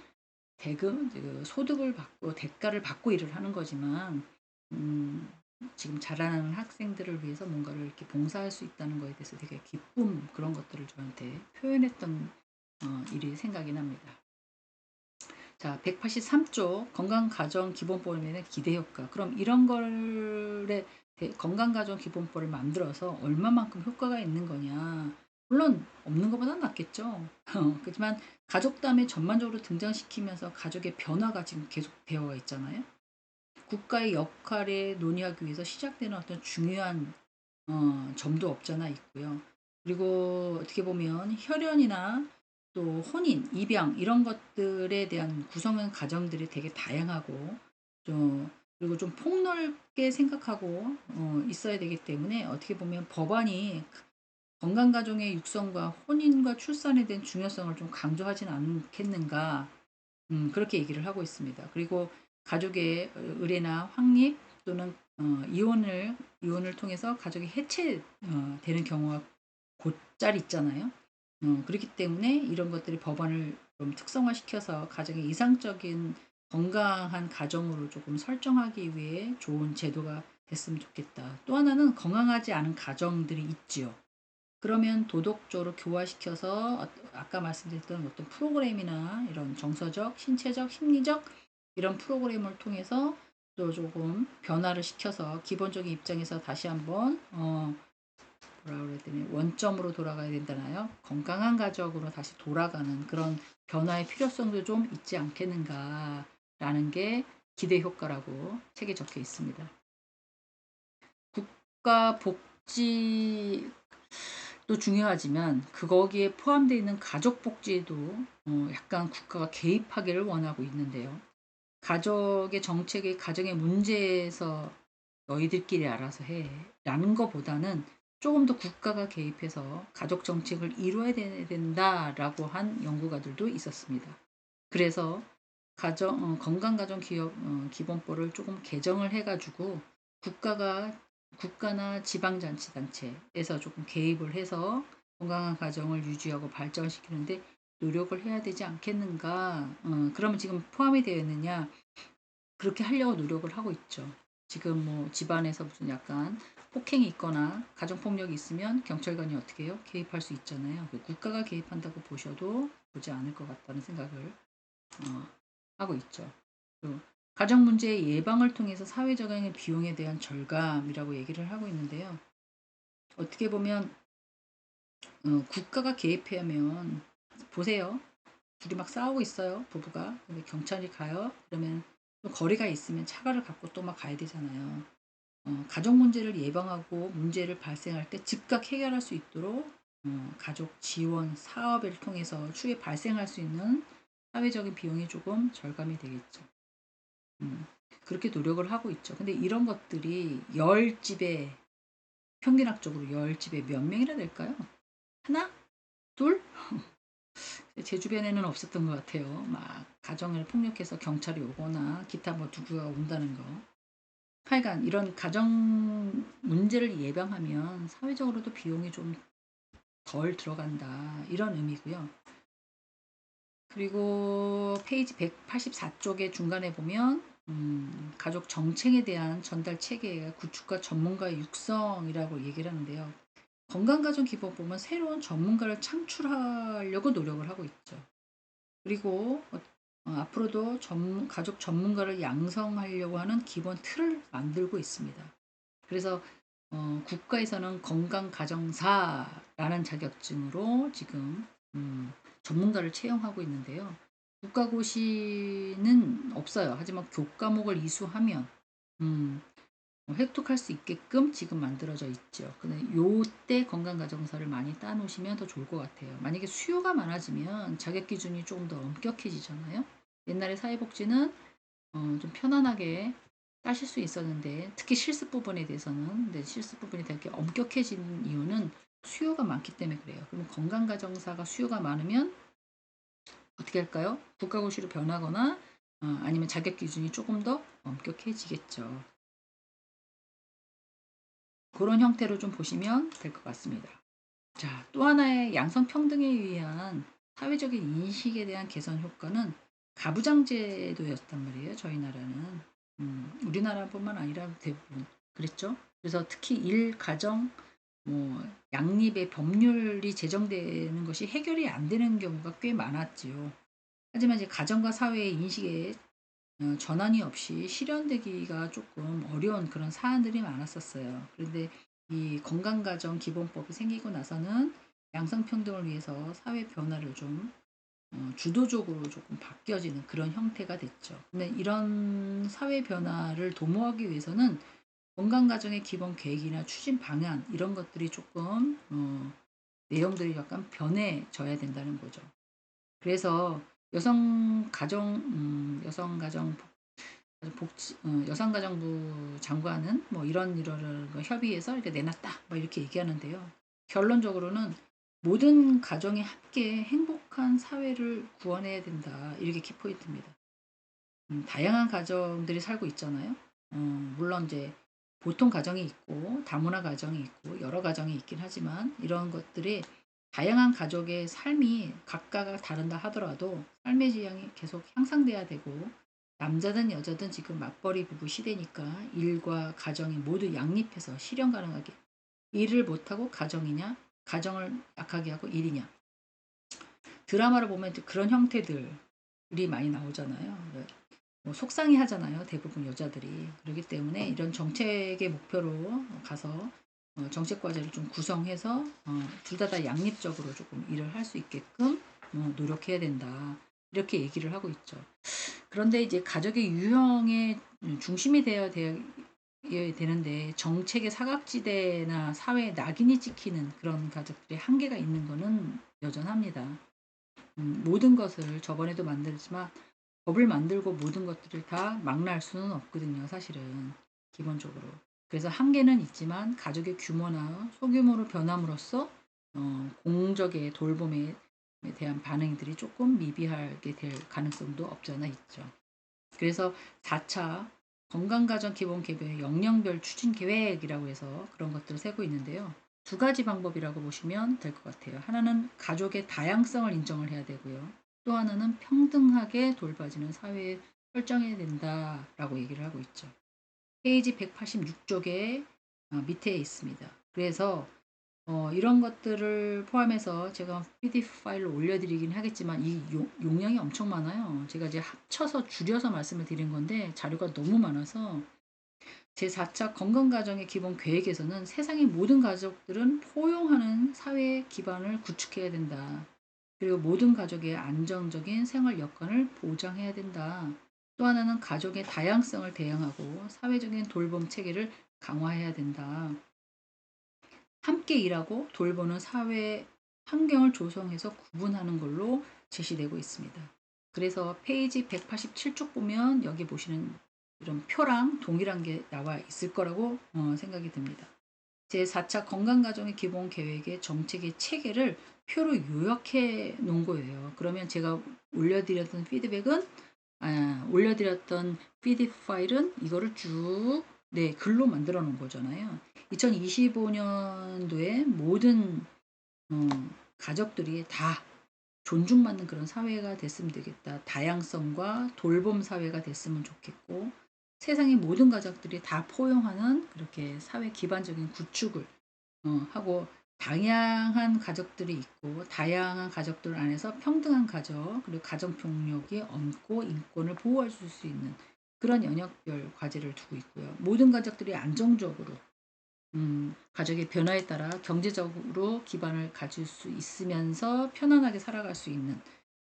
대금 그 소득을 받고 대가를 받고 일을 하는 거지만 음, 지금 자라나는 학생들을 위해서 뭔가를 이렇게 봉사할 수 있다는 거에 대해서 되게 기쁨 그런 것들을 저한테 표현했던 일이 생각이 납니다. 자, 183조 건강가정기본법에는 기대효과. 그럼 이런 건강가정기본법을 만들어서 얼마만큼 효과가 있는 거냐. 물론 없는 것보단 낫겠죠. 그렇지만 가족담에 전반적으로 등장시키면서 가족의 변화가 지금 계속 되어 있잖아요. 국가의 역할에 논의하기 위해서 시작되는 어떤 중요한 점도 없잖아 있고요. 그리고 어떻게 보면 혈연이나 또 혼인, 입양 이런 것들에 대한 구성원 가정들이 되게 다양하고 좀 그리고 좀 폭넓게 생각하고 있어야 되기 때문에 어떻게 보면 법안이 건강가정의 육성과 혼인과 출산에 대한 중요성을 좀 강조하지는 않겠는가 그렇게 얘기를 하고 있습니다. 그리고 가족의 의례나 확립 또는 이혼을 통해서 가족이 해체 되는 경우가 곧잘 있잖아요. 그렇기 때문에 이런 것들이 법안을 좀 특성화시켜서 가정의 이상적인 건강한 가정으로 조금 설정하기 위해 좋은 제도가 됐으면 좋겠다. 또 하나는 건강하지 않은 가정들이 있지요. 그러면 도덕적으로 교화시켜서 아까 말씀드렸던 어떤 프로그램이나 이런 정서적, 신체적, 심리적 이런 프로그램을 통해서 또 조금 변화를 시켜서 기본적인 입장에서 다시 한번 뭐라 그래야 되니 원점으로 돌아가야 된다나요? 건강한 가족으로 다시 돌아가는 그런 변화의 필요성도 좀 있지 않겠는가라는 게 기대 효과라고 책에 적혀 있습니다. 국가 복지 또 중요하지만 거기에 포함되어 있는 가족 복지에도 약간 국가가 개입하기를 원하고 있는데요. 가족의 정책이 가정의 문제에서 너희들끼리 알아서 해 라는 것보다는 조금 더 국가가 개입해서 가족 정책을 이루어야 된다라고 한 연구가들도 있었습니다. 그래서 건강가정기본법을 조금 개정을 해가지고 국가가 국가나 지방자치단체에서 조금 개입을 해서 건강한 가정을 유지하고 발전시키는데 노력을 해야 되지 않겠는가. 그러면 지금 포함이 되어 있느냐? 그렇게 하려고 노력을 하고 있죠. 지금 뭐 집안에서 무슨 약간 폭행이 있거나 가정폭력이 있으면 경찰관이 어떻게 해요? 개입할 수 있잖아요. 국가가 개입한다고 보셔도 보지 않을 것 같다는 생각을 어, 하고 있죠. 또 가정 문제의 예방을 통해서 사회적인 비용에 대한 절감이라고 얘기를 하고 있는데요. 어떻게 보면 국가가 개입하면 보세요. 둘이 막 싸우고 있어요. 부부가. 근데 경찰이 가요. 그러면 또 거리가 있으면 차가를 갖고 또 막 가야 되잖아요. 가족 문제를 예방하고 문제를 발생할 때 즉각 해결할 수 있도록 가족 지원 사업을 통해서 추후에 발생할 수 있는 사회적인 비용이 조금 절감이 되겠죠. 그렇게 노력을 하고 있죠. 근데 이런 것들이 10집에 평균학적으로 10집에 몇 명이나 될까요? 하나? 둘? 제 주변에는 없었던 것 같아요. 막 가정을 폭력해서 경찰이 오거나 기타 뭐 누구가 온다는 거. 하여간 이런 가정 문제를 예방하면 사회적으로도 비용이 좀 덜 들어간다. 이런 의미고요. 그리고 페이지 184쪽의 중간에 보면 가족 정책에 대한 전달 체계 구축과 전문가의 육성이라고 얘기를 하는데요. 건강가정기본법은 새로운 전문가를 창출하려고 노력을 하고 있죠. 그리고 앞으로도 가족 전문가를 양성하려고 하는 기본 틀을 만들고 있습니다. 그래서 국가에서는 건강가정사라는 자격증으로 지금 전문가를 채용하고 있는데요. 국가고시는 없어요. 하지만 교과목을 이수하면 음, 획득할 수 있게끔 지금 만들어져 있죠. 근데 요때 건강가정사를 많이 따놓으시면 더 좋을 것 같아요. 만약에 수요가 많아지면 자격 기준이 조금 더 엄격해지잖아요. 옛날에 사회복지는 좀 편안하게 따실 수 있었는데 특히 실습 부분에 대해서는 근데 실습 부분이 되게 엄격해진 이유는 수요가 많기 때문에 그래요. 그럼 건강가정사가 수요가 많으면 어떻게 할까요? 국가고시로 변하거나 아니면 자격 기준이 조금 더 엄격해지겠죠. 그런 형태로 좀 보시면 될 것 같습니다. 자, 또 하나의 양성평등에 의한 사회적인 인식에 대한 개선 효과는 가부장제도였단 말이에요. 저희 나라는. 우리나라뿐만 아니라 대부분 그랬죠. 그래서 특히 일가정, 뭐 양립의 법률이 제정되는 것이 해결이 안 되는 경우가 꽤 많았지요. 하지만 이제 가정과 사회의 인식에 전환이 없이 실현되기가 조금 어려운 그런 사안들이 많았었어요. 그런데 이 건강가정 기본법이 생기고 나서는 양성평등을 위해서 사회 변화를 좀 주도적으로 조금 바뀌어지는 그런 형태가 됐죠. 근데 이런 사회 변화를 도모하기 위해서는 건강가정의 기본 계획이나 추진 방안 이런 것들이 조금 내용들이 약간 변해져야 된다는 거죠. 그래서 여성가정부 장관은 뭐 이런 거 협의해서 이렇게 내놨다 뭐 이렇게 얘기하는데요. 결론적으로는 모든 가정이 함께 행복한 사회를 구원해야 된다. 이렇게 키포인트입니다. 다양한 가정들이 살고 있잖아요. 물론 이제 보통 가정이 있고 다문화 가정이 있고 여러 가정이 있긴 하지만 이런 것들이 다양한 가족의 삶이 각각 다른다 하더라도 삶의 지향이 계속 향상돼야 되고 남자든 여자든 지금 맞벌이 부부 시대니까 일과 가정이 모두 양립해서 실현 가능하게 일을 못하고 가정이냐 가정을 약하게 하고 일이냐 드라마를 보면 그런 형태들이 많이 나오잖아요. 뭐 속상해 하잖아요. 대부분 여자들이. 그렇기 때문에 이런 정책의 목표로 가서 정책 과제를 좀 구성해서 둘 다 양립적으로 조금 일을 할 수 있게끔 노력해야 된다. 이렇게 얘기를 하고 있죠. 그런데 이제 가족의 유형의 중심이 되어야 되는데 정책의 사각지대나 사회에 낙인이 찍히는 그런 가족들의 한계가 있는 거는 여전합니다. 모든 것을 저번에도 만들지만 법을 만들고 모든 것들을 다 망라할 수는 없거든요. 사실은 기본적으로. 그래서 한계는 있지만 가족의 규모나 소규모로 변함으로써 공적의 돌봄에 대한 반응들이 조금 미비하게 될 가능성도 없지 않아 있죠. 그래서 4차 건강가정 기본계획 영령별 추진계획이라고 해서 그런 것들을 세고 있는데요. 두 가지 방법이라고 보시면 될 것 같아요. 하나는 가족의 다양성을 인정을 해야 되고요. 또 하나는 평등하게 돌봐지는 사회에 설정해야 된다라고 얘기를 하고 있죠. 페이지 186쪽에 밑에 있습니다. 그래서 이런 것들을 포함해서 제가 PDF 파일로 올려드리긴 하겠지만 이 용량이 엄청 많아요. 제가 이제 합쳐서 줄여서 말씀을 드린 건데 자료가 너무 많아서 제4차 건강가정의 기본 계획에서는 세상의 모든 가족들은 포용하는 사회 기반을 구축해야 된다. 그리고 모든 가족의 안정적인 생활 여건을 보장해야 된다. 또 하나는 가족의 다양성을 대응하고 사회적인 돌봄 체계를 강화해야 된다. 함께 일하고 돌보는 사회 환경을 조성해서 구분하는 걸로 제시되고 있습니다. 그래서 페이지 187쪽 보면 여기 보시는 이런 표랑 동일한 게 나와 있을 거라고 생각이 듭니다. 제4차 건강가정의 기본 계획의 정책의 체계를 표로 요약해 놓은 거예요. 그러면 제가 올려드렸던 PDF 파일은 이거를 쭉 글로 만들어 놓은 거잖아요. 2025년도에 모든 가족들이 다 존중받는 그런 사회가 됐으면 되겠다. 다양성과 돌봄 사회가 됐으면 좋겠고 세상의 모든 가족들이 다 포용하는 그렇게 사회 기반적인 구축을 하고 다양한 가족들이 있고 다양한 가족들 안에서 평등한 가족 그리고 가정폭력이 없고 인권을 보호해 줄 수 있는 그런 영역별 과제를 두고 있고요. 모든 가족들이 안정적으로 가족의 변화에 따라 경제적으로 기반을 가질 수 있으면서 편안하게 살아갈 수 있는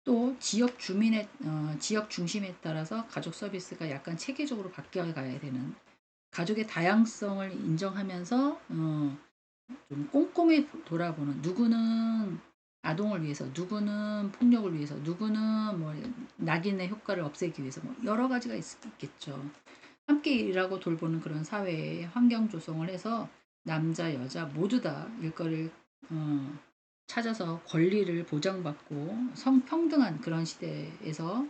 또 지역 중심에 따라서 가족 서비스가 약간 체계적으로 바뀌어 가야 되는 가족의 다양성을 인정하면서 좀 꼼꼼히 돌아보는 누구는 아동을 위해서 누구는 폭력을 위해서 누구는 뭐 낙인의 효과를 없애기 위해서 뭐 여러 가지가 있겠죠. 함께 일하고 돌보는 그런 사회의 환경 조성을 해서 남자 여자 모두 다 일거리를 찾아서 권리를 보장받고 성평등한 그런 시대에서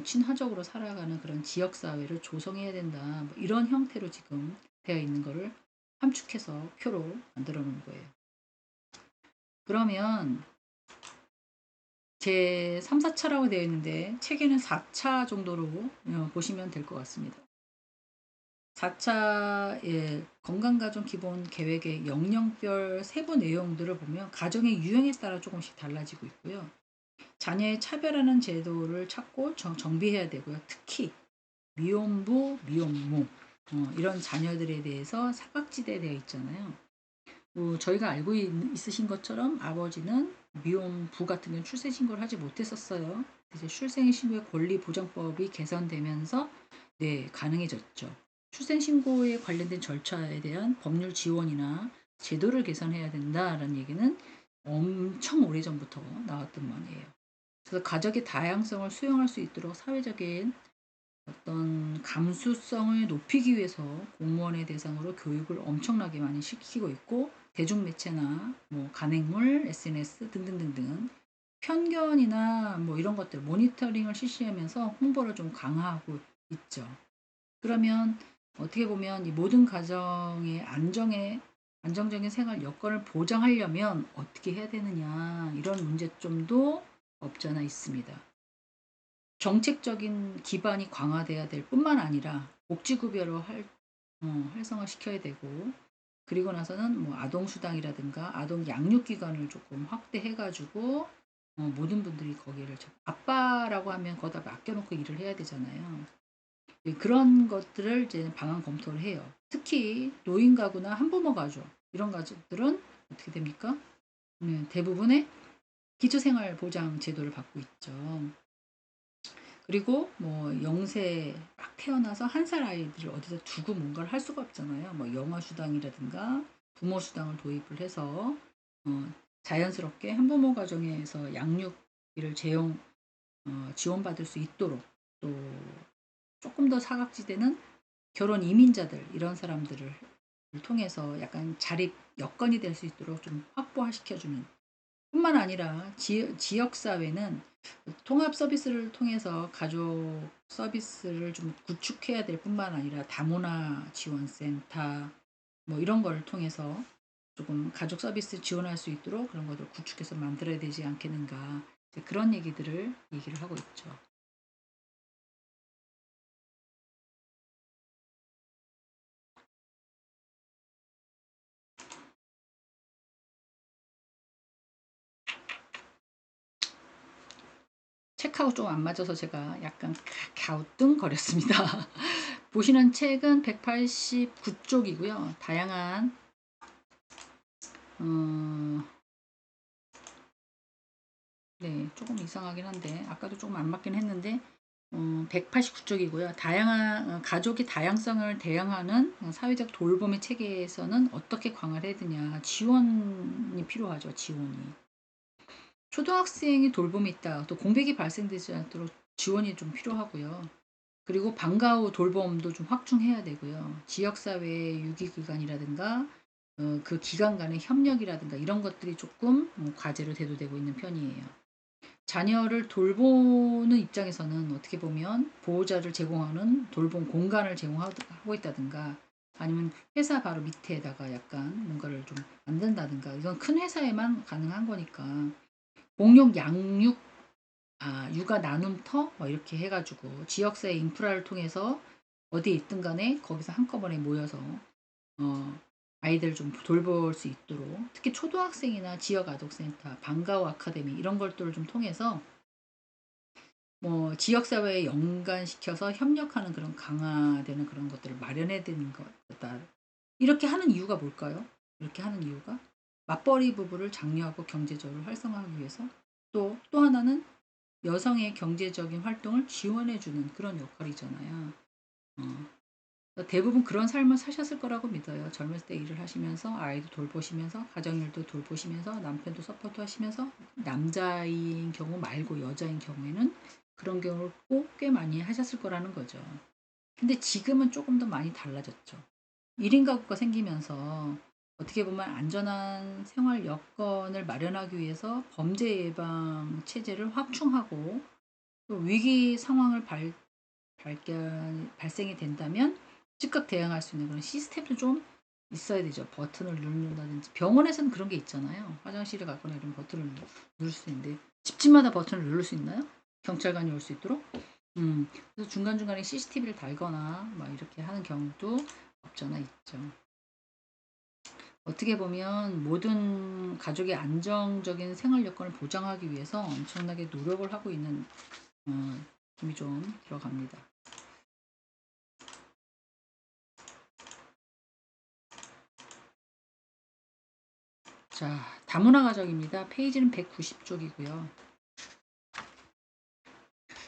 친화적으로 살아가는 그런 지역사회를 조성해야 된다. 뭐 이런 형태로 지금 되어 있는 거를 함축해서 표로 만들어 놓은 거예요. 그러면 제 3, 4차라고 되어 있는데 책에는 4차 정도로 보시면 될 것 같습니다. 4차의 건강가정 기본 계획의 영역별 세부 내용들을 보면 가정의 유형에 따라 조금씩 달라지고 있고요. 자녀의 차별하는 제도를 찾고 정비해야 되고요. 특히 미혼부, 미혼모 이런 자녀들에 대해서 사각지대에 되어 있잖아요. 저희가 알고 있으신 것처럼 아버지는 미혼부 같은 경우는 출생신고를 하지 못했었어요. 이제 출생신고의 권리보장법이 개선되면서 네, 가능해졌죠. 출생신고에 관련된 절차에 대한 법률 지원이나 제도를 개선해야 된다라는 얘기는 엄청 오래전부터 나왔던 말이에요. 그래서 가족의 다양성을 수용할 수 있도록 사회적인 어떤 감수성을 높이기 위해서 공무원의 대상으로 교육을 엄청나게 많이 시키고 있고, 대중매체나 뭐 간행물, SNS 등등등등 편견이나 뭐 이런 것들 모니터링을 실시하면서 홍보를 좀 강화하고 있죠. 그러면 어떻게 보면 이 모든 가정의 안정적인 생활 여건을 보장하려면 어떻게 해야 되느냐, 이런 문제점도 없지 않아 있습니다. 정책적인 기반이 강화돼야 될 뿐만 아니라 복지급여로 활성화시켜야 되고, 그리고 나서는 뭐 아동수당이라든가 아동 양육기관을 조금 확대해가지고 모든 분들이 거기를 아빠라고 하면 거기다 맡겨놓고 일을 해야 되잖아요. 그런 것들을 이제 방안 검토를 해요. 특히 노인 가구나 한부모 가족 이런 가족들은 어떻게 됩니까? 대부분의 기초생활보장 제도를 받고 있죠. 그리고 뭐 영세 막 태어나서 한 살 아이들을 어디서 두고 뭔가를 할 수가 없잖아요. 뭐 영아 수당이라든가 부모 수당을 도입을 해서 자연스럽게 한부모 가정에서 양육비를 지원받을 수 있도록, 또 조금 더 사각지대는 결혼 이민자들 이런 사람들을 통해서 약간 자립 여건이 될 수 있도록 좀 확보시켜주는, 뿐만 아니라 지역사회는 통합 서비스를 통해서 가족 서비스를 좀 구축해야 될 뿐만 아니라 다문화 지원센터 뭐 이런 걸 통해서 조금 가족 서비스 지원할 수 있도록 그런 것들 구축해서 만들어야 되지 않겠는가, 그런 얘기를 하고 있죠. 책하고 좀 안 맞아서 제가 약간 갸우뚱거렸습니다. 보시는 책은 189쪽이고요. 다양한 네, 조금 이상하긴 한데 아까도 조금 안 맞긴 했는데 189쪽이고요. 다양한 가족의 다양성을 대응하는 사회적 돌봄의 체계에서는 어떻게 강화를 해야 되냐, 지원이 필요하죠. 지원이. 초등학생이 돌봄이 있다. 또 공백이 발생되지 않도록 지원이 좀 필요하고요. 그리고 방과 후 돌봄도 좀 확충해야 되고요. 지역사회 유기기관이라든가 그 기관 간의 협력이라든가 이런 것들이 조금 과제로 대두되고 있는 편이에요. 자녀를 돌보는 입장에서는 어떻게 보면 보호자를 제공하는 돌봄 공간을 제공하고 있다든가, 아니면 회사 바로 밑에다가 약간 뭔가를 좀 만든다든가, 이건 큰 회사에만 가능한 거니까 공용 양육, 육아 나눔터 뭐 이렇게 해가지고 지역사회 인프라를 통해서 어디에 있든 간에 거기서 한꺼번에 모여서 어, 아이들 좀 돌볼 수 있도록, 특히 초등학생이나 지역 아동센터, 방과후 아카데미 이런 것들을 좀 통해서 뭐 지역사회에 연관시켜서 협력하는 그런 강화되는 그런 것들을 마련해야 되는 거다. 이렇게 하는 이유가 뭘까요? 이렇게 하는 이유가 맞벌이 부부를 장려하고 경제적으로 활성화하기 위해서, 또 하나는 여성의 경제적인 활동을 지원해주는 그런 역할이잖아요. 대부분 그런 삶을 사셨을 거라고 믿어요. 젊었을 때 일을 하시면서 아이도 돌보시면서 가정일도 돌보시면서 남편도 서포트 하시면서, 남자인 경우 말고 여자인 경우에는 그런 경우를 꼭 꽤 많이 하셨을 거라는 거죠. 근데 지금은 조금 더 많이 달라졌죠. 1인 가구가 생기면서 어떻게 보면 안전한 생활 여건을 마련하기 위해서 범죄 예방 체제를 확충하고, 또 위기 상황을 발생이 된다면 즉각 대응할 수 있는 그런 시스템도 좀 있어야 되죠. 버튼을 누른다든지, 병원에서는 그런 게 있잖아요. 화장실에 가거나 이런 버튼을 누를 수 있는데 집집마다 버튼을 누를 수 있나요? 경찰관이 올 수 있도록. 그래서 중간중간에 CCTV를 달거나 막 이렇게 하는 경우도 없잖아 있죠. 어떻게 보면 모든 가족의 안정적인 생활 여건을 보장하기 위해서 엄청나게 노력을 하고 있는 힘이 좀 들어갑니다. 자, 다문화 가정입니다. 페이지는 190쪽이고요.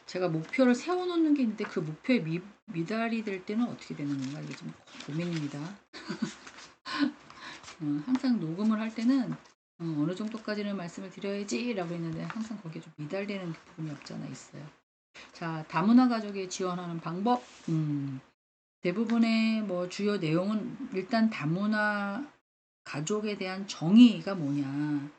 제가 목표를 세워놓는 게 있는데 그 목표에 미달이 될 때는 어떻게 되는 건가? 이게 좀 고민입니다. 항상 녹음을 할 때는 어느 정도까지는 말씀을 드려야지라고 했는데 항상 거기에 좀 미달되는 부분이 없지 않아 있어요. 자, 다문화 가족에 지원하는 방법. 대부분의 뭐 주요 내용은 일단 다문화 가족에 대한 정의가 뭐냐.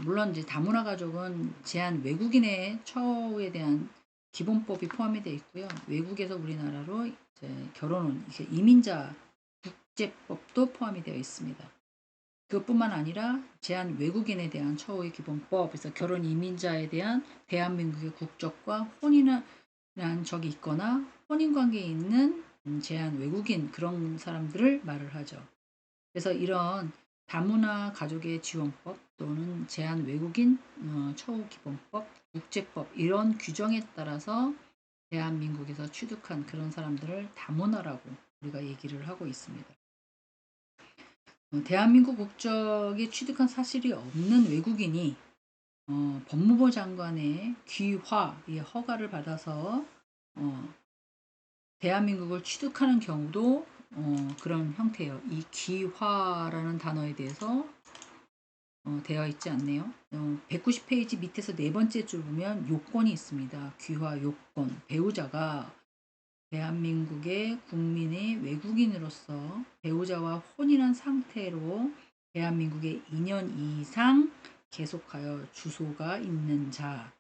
물론 이제 다문화 가족은 제한 외국인의 처우에 대한 기본법이 포함이 되어 있고요. 외국에서 우리나라로 이제 결혼은 이제 이민자 국제법도 포함이 되어 있습니다. 그것뿐만 아니라 제한 외국인에 대한 처우의 기본법, 그래서 결혼 이민자에 대한 대한민국의 국적과 혼인한 적이 있거나 혼인 관계에 있는 제한 외국인 그런 사람들을 말을 하죠. 그래서 이런 다문화 가족의 지원법 또는 제한 외국인 처우 기본법, 국제법 이런 규정에 따라서 대한민국에서 취득한 그런 사람들을 다문화라고 우리가 얘기를 하고 있습니다. 대한민국 국적에 취득한 사실이 없는 외국인이 법무부 장관의 귀화의 허가를 받아서 대한민국을 취득하는 경우도 그런 형태예요. 이 귀화라는 단어에 대해서 되어 있지 않네요. 190페이지 밑에서 네 번째 줄 보면 요건이 있습니다. 귀화 요건. 배우자가 대한민국의 국민의 외국인으로서 배우자와 혼인한 상태로 대한민국에 2년 이상 계속하여 주소가 있는 자,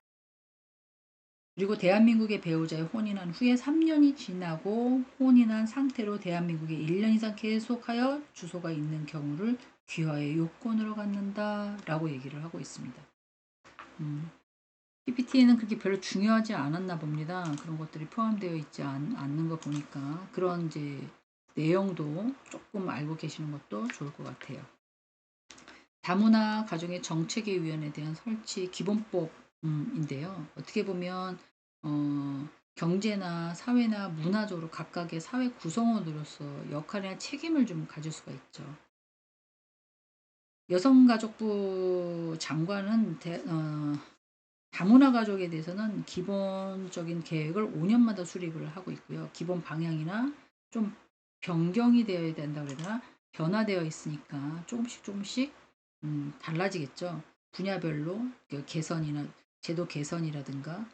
그리고 대한민국의 배우자에 혼인한 후에 3년이 지나고 혼인한 상태로 대한민국에 1년 이상 계속하여 주소가 있는 경우를 귀화의 요건으로 갖는다 라고 얘기를 하고 있습니다. PPT에는 그렇게 별로 중요하지 않았나 봅니다. 그런 것들이 포함되어 있지 않는 거 보니까 그런 이제 내용도 조금 알고 계시는 것도 좋을 것 같아요. 다문화 가정의 정책위원회에 대한 설치 기본법인데요. 어떻게 보면 경제나 사회나 문화적으로 각각의 사회 구성원으로서 역할이나 책임을 좀 가질 수가 있죠. 여성가족부 장관은 다문화 가족에 대해서는 기본적인 계획을 5년마다 수립을 하고 있고요. 기본 방향이나 좀 변경이 되어야 된다고 해야 되나? 변화되어 있으니까 조금씩 달라지겠죠. 분야별로 개선이나 제도 개선이라든가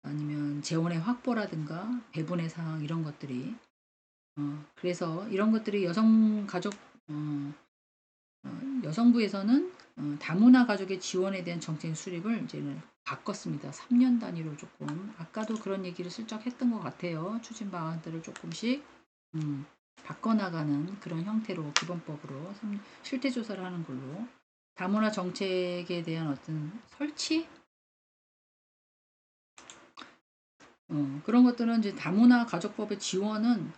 아니면 재원의 확보라든가 배분의 사항 이런 것들이 그래서 이런 것들이 여성부에서는 다문화 가족의 지원에 대한 정책 수립을 이제는 바꿨습니다. 3년 단위로 조금 아까도 그런 얘기를 슬쩍 했던 것 같아요. 추진 방안들을 조금씩 바꿔나가는 그런 형태로 기본법으로 실태 조사를 하는 걸로 다문화 정책에 대한 어떤 설치 그런 것들은 이제 다문화 가족법의 지원은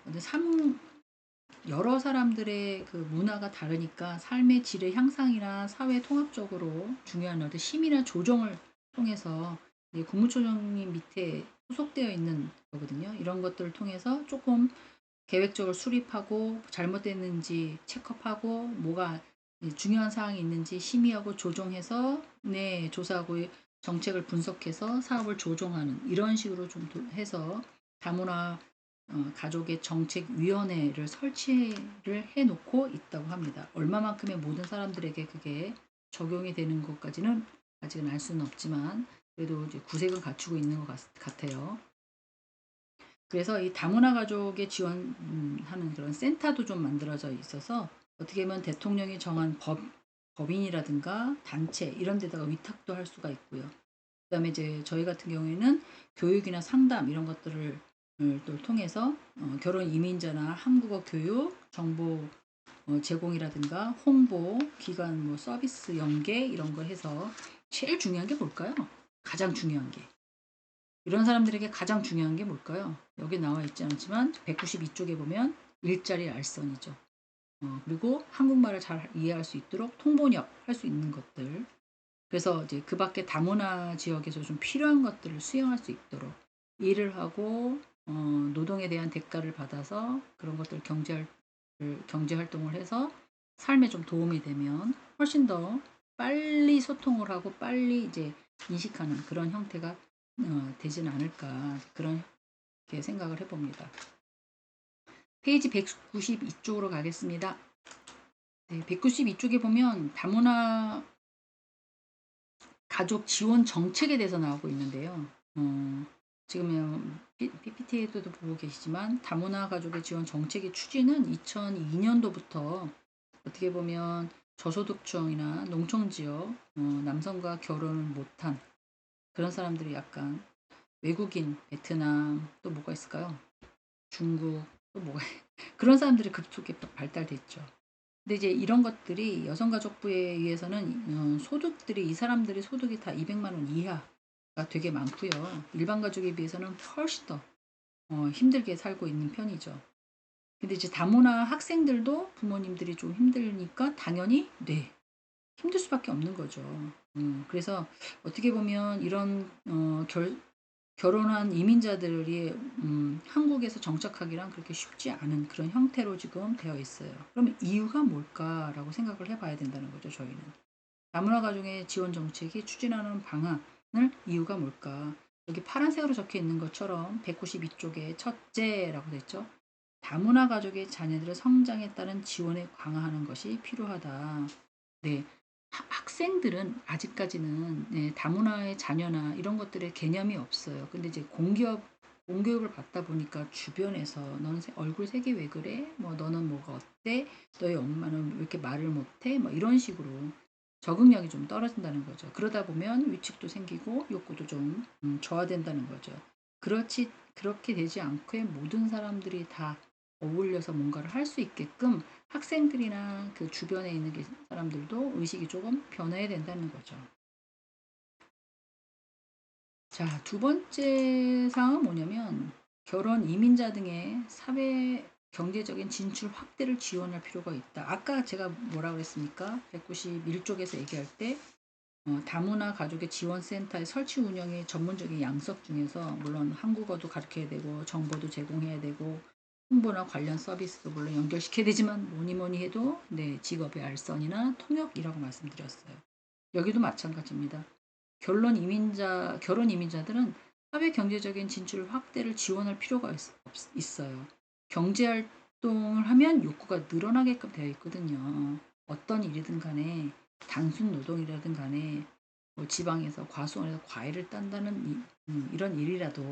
여러 사람들의 그 문화가 다르니까 삶의 질의 향상이나 사회 통합적으로 중요한 어떤 심의나 조정을 통해서 국무총리 밑에 소속되어 있는 거거든요. 이런 것들을 통해서 조금 계획적으로 수립하고 잘못됐는지 체크하고 뭐가 중요한 사항이 있는지 심의하고 조정해서 조사하고 정책을 분석해서 사업을 조정하는 이런 식으로 좀 해서 다문화 가족의 정책위원회를 설치를 해놓고 있다고 합니다. 얼마만큼의 모든 사람들에게 그게 적용이 되는 것까지는 아직은 알 수는 없지만 그래도 이제 구색은 갖추고 있는 것 같아요. 그래서 이 다문화 가족에 지원하는 그런 센터도 좀 만들어져 있어서 어떻게 보면 대통령이 정한 법인이라든가 단체 이런 데다가 위탁도 할 수가 있고요. 그다음에 이제 저희 같은 경우에는 교육이나 상담 이런 것들을 또 통해서 결혼 이민자나 한국어 교육 정보 제공이라든가 홍보 기관 뭐 서비스 연계 이런 거 해서 제일 중요한 게 뭘까요? 가장 중요한 게 이런 사람들에게 가장 중요한 게 뭘까요? 여기 나와 있지 않지만 192쪽에 보면 일자리 알선이죠. 그리고 한국말을 잘 이해할 수 있도록 통번역 할 수 있는 것들. 그래서 이제 그 밖에 다문화 지역에서 좀 필요한 것들을 수행할 수 있도록 일을 하고 노동에 대한 대가를 받아서 그런 것들 경제 활동을 해서 삶에 좀 도움이 되면 훨씬 더 빨리 소통을 하고 빨리 이제 인식하는 그런 형태가 되진 않을까 그렇게 생각을 해봅니다. 페이지 192쪽으로 가겠습니다. 네, 192쪽에 보면 다문화 가족 지원 정책에 대해서 나오고 있는데요. 지금 PPT에도 보고 계시지만 다문화 가족의 지원 정책의 추진은 2002년도부터 어떻게 보면 저소득층이나 농촌지역 남성과 결혼을 못한 그런 사람들이 약간 외국인, 베트남 또 뭐가 있을까요? 중국 또 뭐가 그런 사람들이 급속히 발달됐죠. 근데 이제 이런 것들이 여성가족부에 의해서는 소득들이 이 사람들의 소득이 다 200만 원 이하가 되게 많고요. 일반 가족에 비해서는 훨씬 더 힘들게 살고 있는 편이죠. 근데 이제 다문화 학생들도 부모님들이 좀 힘드니까 당연히 네 힘들 수밖에 없는 거죠. 그래서 어떻게 보면 이런 결혼한 이민자들이 한국에서 정착하기란 그렇게 쉽지 않은 그런 형태로 지금 되어 있어요. 그러면 이유가 뭘까라고 생각을 해봐야 된다는 거죠. 저희는 다문화 가족의 지원 정책이 추진하는 방안을 이유가 뭘까? 여기 파란색으로 적혀 있는 것처럼 192쪽에 첫째라고 됐죠. 다문화 가족의 자녀들의 성장에 따른 지원을 강화하는 것이 필요하다. 네, 학생들은 아직까지는 네, 다문화의 자녀나 이런 것들의 개념이 없어요. 근데 이제 공교육을 받다 보니까 주변에서 너는 얼굴 색이 왜 그래? 뭐 너는 뭐가 어때? 너희 엄마는 왜 이렇게 말을 못해? 뭐 이런 식으로 적응력이 좀 떨어진다는 거죠. 그러다 보면 위축도 생기고 욕구도 좀 저하된다는 거죠. 그렇게 되지 않고 모든 사람들이 다 어울려서 뭔가를 할 수 있게끔 학생들이나 그 주변에 있는 사람들도 의식이 조금 변해야 된다는 거죠. 자, 두 번째 사항은 뭐냐면 결혼 이민자 등의 사회 경제적인 진출 확대를 지원할 필요가 있다. 아까 제가 뭐라 그랬습니까? 191쪽에서 얘기할 때 다문화 가족의 지원센터의 설치 운영의 전문적인 양석 중에서 물론 한국어도 가르쳐야 되고 정보도 제공해야 되고 홍보나 관련 서비스도 물론 연결시켜야 되지만 뭐니 뭐니 해도 네, 직업의 알선이나 통역이라고 말씀드렸어요. 여기도 마찬가지입니다. 결혼 이민자들은 사회 경제적인 진출 확대를 지원할 필요가 있어요. 경제 활동을 하면 욕구가 늘어나게끔 되어 있거든요. 어떤 일이든 간에 단순 노동이라든 간에 뭐 지방에서 과수원에서 과일을 딴다는 이런 일이라도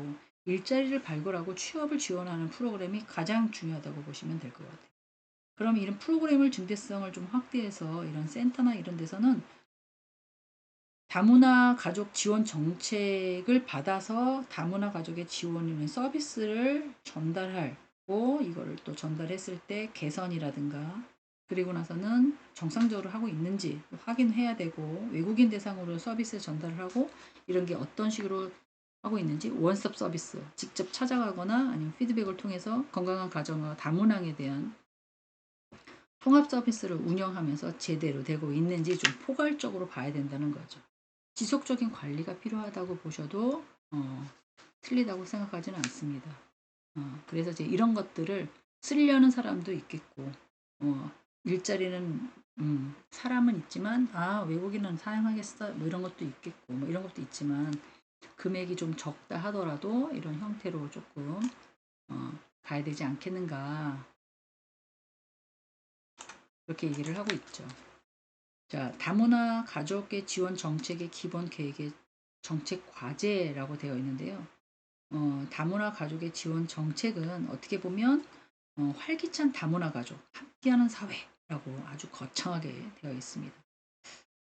일자리를 발굴하고 취업을 지원하는 프로그램이 가장 중요하다고 보시면 될 것 같아요. 그럼 이런 프로그램을 중대성을 좀 확대해서 이런 센터나 이런 데서는 다문화 가족 지원 정책을 받아서 다문화 가족의 지원이나 서비스를 전달하고 이거를 또 전달했을 때 개선이라든가 그리고 나서는 정상적으로 하고 있는지 확인해야 되고 외국인 대상으로 서비스 전달을 하고 이런 게 어떤 식으로 하고 있는지 원스톱 서비스 직접 찾아가거나 아니면 피드백을 통해서 건강한 가정과 다문화에 대한 통합 서비스를 운영하면서 제대로 되고 있는지 좀 포괄적으로 봐야 된다는 거죠. 지속적인 관리가 필요하다고 보셔도 틀리다고 생각하지는 않습니다. 그래서 이제 이런 것들을 쓰려는 사람도 있겠고 일자리는 사람은 있지만 외국인은 사용하겠어 뭐 이런 것도 있겠고 뭐 이런 것도 있지만 금액이 좀 적다 하더라도 이런 형태로 조금 가야 되지 않겠는가 그렇게 얘기를 하고 있죠. 자, 다문화 가족의 지원 정책의 기본 계획의 정책 과제라고 되어 있는데요. 다문화 가족의 지원 정책은 어떻게 보면 활기찬 다문화 가족, 함께하는 사회라고 아주 거창하게 되어 있습니다.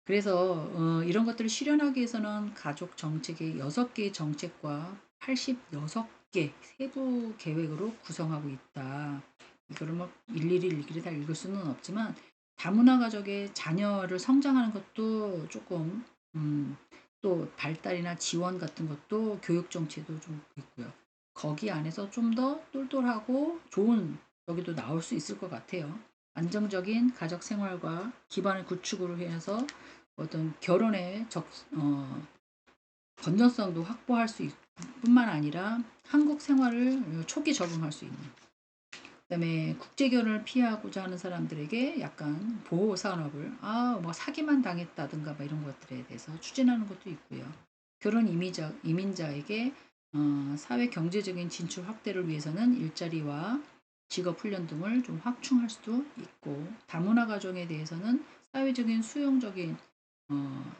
그래서 이런 것들을 실현하기 위해서는 가족 정책의 6개의 정책과 86개 세부 계획으로 구성하고 있다. 이거를 뭐 일일이 다 읽을 수는 없지만 다문화 가족의 자녀를 성장하는 것도 조금 또 발달이나 지원 같은 것도 교육 정책도 좀 있고요. 거기 안에서 좀 더 똘똘하고 좋은 여기도 나올 수 있을 것 같아요. 안정적인 가족 생활과 기반을 구축으로 해서 어떤 결혼의 건전성도 확보할 수 뿐만 아니라 한국 생활을 초기 적응할 수 있는 그다음에 국제 결혼을 피하고자 하는 사람들에게 약간 보호 산업을 뭐 사기만 당했다든가 뭐 이런 것들에 대해서 추진하는 것도 있고요. 결혼 이민자에게 사회 경제적인 진출 확대를 위해서는 일자리와 직업 훈련 등을 좀 확충할 수도 있고, 다문화 가정에 대해서는 사회적인 수용적인 어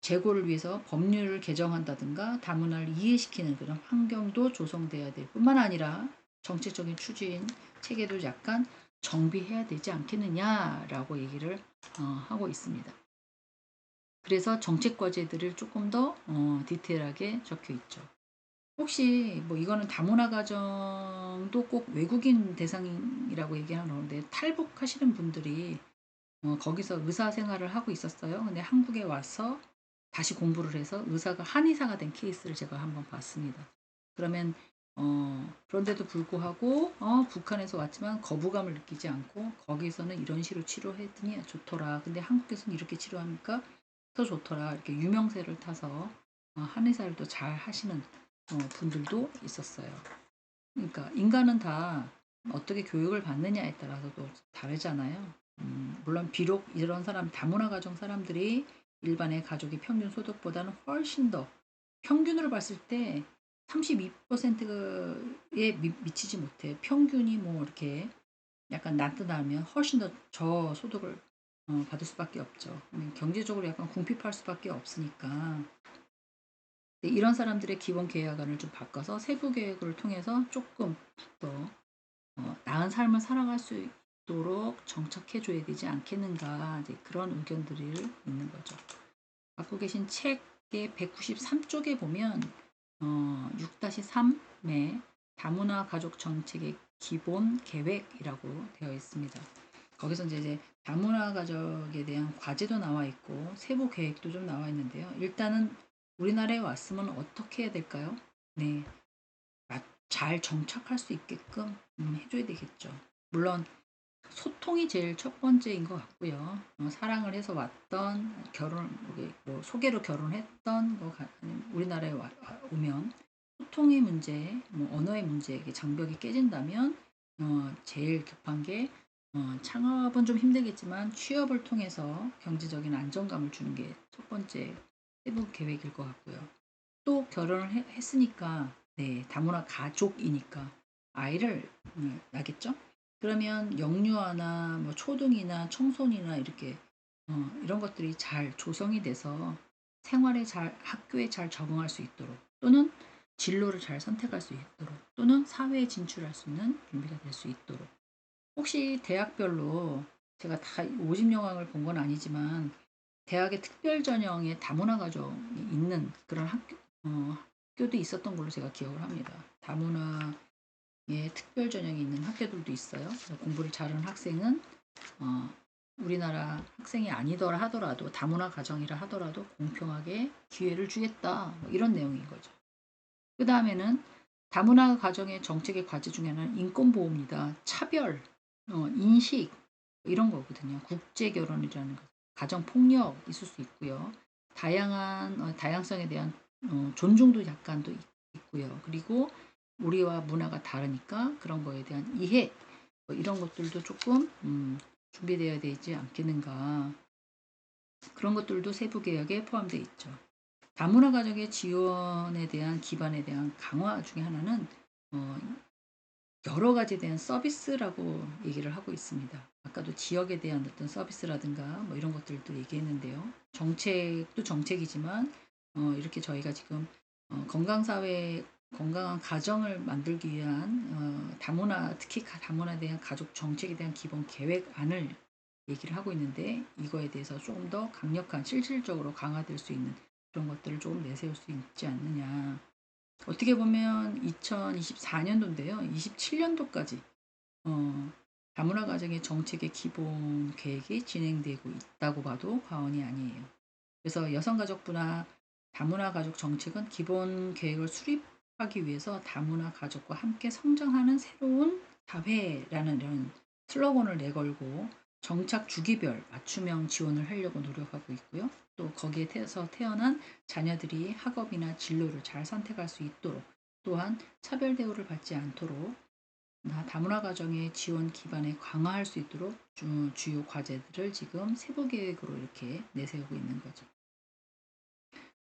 재고를 위해서 법률을 개정한다든가 다문화를 이해시키는 그런 환경도 조성돼야 될 뿐만 아니라 정책적인 추진 체계도 약간 정비해야 되지 않겠느냐라고 얘기를 하고 있습니다. 그래서 정책 과제들을 조금 더 디테일하게 적혀 있죠. 혹시 뭐 이거는 다문화 가정도 꼭 외국인 대상이라고 얘기하는데, 탈북하시는 분들이 거기서 의사 생활을 하고 있었어요. 근데 한국에 와서 다시 공부를 해서 의사가 한의사가 된 케이스를 제가 한번 봤습니다. 그러면 그런데도 불구하고 북한에서 왔지만 거부감을 느끼지 않고 거기서는 이런 식으로 치료했더니 좋더라. 근데 한국에서는 이렇게 치료하니까 더 좋더라. 이렇게 유명세를 타서 한의사를 또 잘 하시는 분들도 있었어요. 그러니까 인간은 다 어떻게 교육을 받느냐에 따라서도 다르잖아요. 물론 비록 이런 사람 다문화 가정 사람들이 일반의 가족의 평균 소득보다는 훨씬 더, 평균으로 봤을 때 32%에 미치지 못해. 평균이 뭐 이렇게 약간 나타나면 훨씬 더 저소득을 받을 수밖에 없죠. 경제적으로 약간 궁핍할 수밖에 없으니까. 이런 사람들의 기본 계약안을 좀 바꿔서 세부 계획을 통해서 조금 더 나은 삶을 살아갈 수 있도록 정착해 줘야 되지 않겠는가, 이제 그런 의견들이 있는 거죠. 갖고 계신 책의 193쪽에 보면 6-3의 다문화 가족 정책의 기본 계획이라고 되어 있습니다. 거기서 이제 다문화 가족에 대한 과제도 나와 있고 세부 계획도 좀 나와 있는데요. 일단은 우리나라에 왔으면 어떻게 해야 될까요? 네, 잘 정착할 수 있게끔 해줘야 되겠죠. 물론 소통이 제일 첫 번째인 것 같고요. 사랑을 해서 왔던, 뭐 소개로 결혼했던 아니면 우리나라에 오면 소통의 문제, 뭐 언어의 문제, 이게 장벽이 깨진다면 제일 급한 게 창업은 좀 힘들겠지만 취업을 통해서 경제적인 안정감을 주는 게 첫 번째 세부 계획일 것 같고요. 또 결혼을 했으니까, 네, 다문화 가족이니까 아이를 낳겠죠. 그러면 영유아나 뭐 초등이나 청소년이나 이렇게 이런 것들이 잘 조성이 돼서 생활에 잘, 학교에 잘 적응할 수 있도록, 또는 진로를 잘 선택할 수 있도록, 또는 사회에 진출할 수 있는 준비가 될 수 있도록. 혹시 대학별로, 제가 다 50영역을 본 건 아니지만 대학의 특별 전형에 다문화 가정이 있는 그런 학교도 있었던 걸로 제가 기억을 합니다. 다문화의 특별 전형이 있는 학교들도 있어요. 공부를 잘하는 학생은 어, 우리나라 학생이 아니더라 하더라도, 다문화 가정이라 하더라도 공평하게 기회를 주겠다, 뭐 이런 내용인 거죠. 그 다음에는 다문화 가정의 정책의 과제 중에 하나는 인권보호입니다. 차별, 인식, 이런 거거든요. 국제 결혼이라는 것, 가정 폭력 있을 수 있고요. 다양한 다양성에 대한 존중도 약간 또 있고요. 그리고 우리와 문화가 다르니까 그런 거에 대한 이해, 뭐 이런 것들도 조금 준비되어야 되지 않겠는가. 그런 것들도 세부 계약에 포함되어 있죠. 다문화 가정의 지원에 대한 기반에 대한 강화 중에 하나는 어, 여러 가지에 대한 서비스라고 얘기를 하고 있습니다. 아까도 지역에 대한 어떤 서비스라든가 뭐 이런 것들도 얘기했는데요. 정책도 정책이지만 이렇게 저희가 지금 건강사회, 건강한 가정을 만들기 위한 다문화, 특히 다문화에 대한 가족 정책에 대한 기본 계획안을 얘기를 하고 있는데, 이거에 대해서 조금 더 강력한, 실질적으로 강화될 수 있는 그런 것들을 조금 내세울 수 있지 않느냐. 어떻게 보면 2024년도인데요. 27년도까지 다문화 가정의 정책의 기본 계획이 진행되고 있다고 봐도 과언이 아니에요. 그래서 여성가족부나 다문화 가족 정책은 기본 계획을 수립하기 위해서 다문화 가족과 함께 성장하는 새로운 사회라는 이런 슬로건을 내걸고 정착 주기별 맞춤형 지원을 하려고 노력하고 있고요. 또 거기에 태어난 자녀들이 학업이나 진로를 잘 선택할 수 있도록, 또한 차별 대우를 받지 않도록 다문화 가정의 지원 기반을 강화할 수 있도록 주요 과제들을 지금 세부 계획으로 이렇게 내세우고 있는 거죠.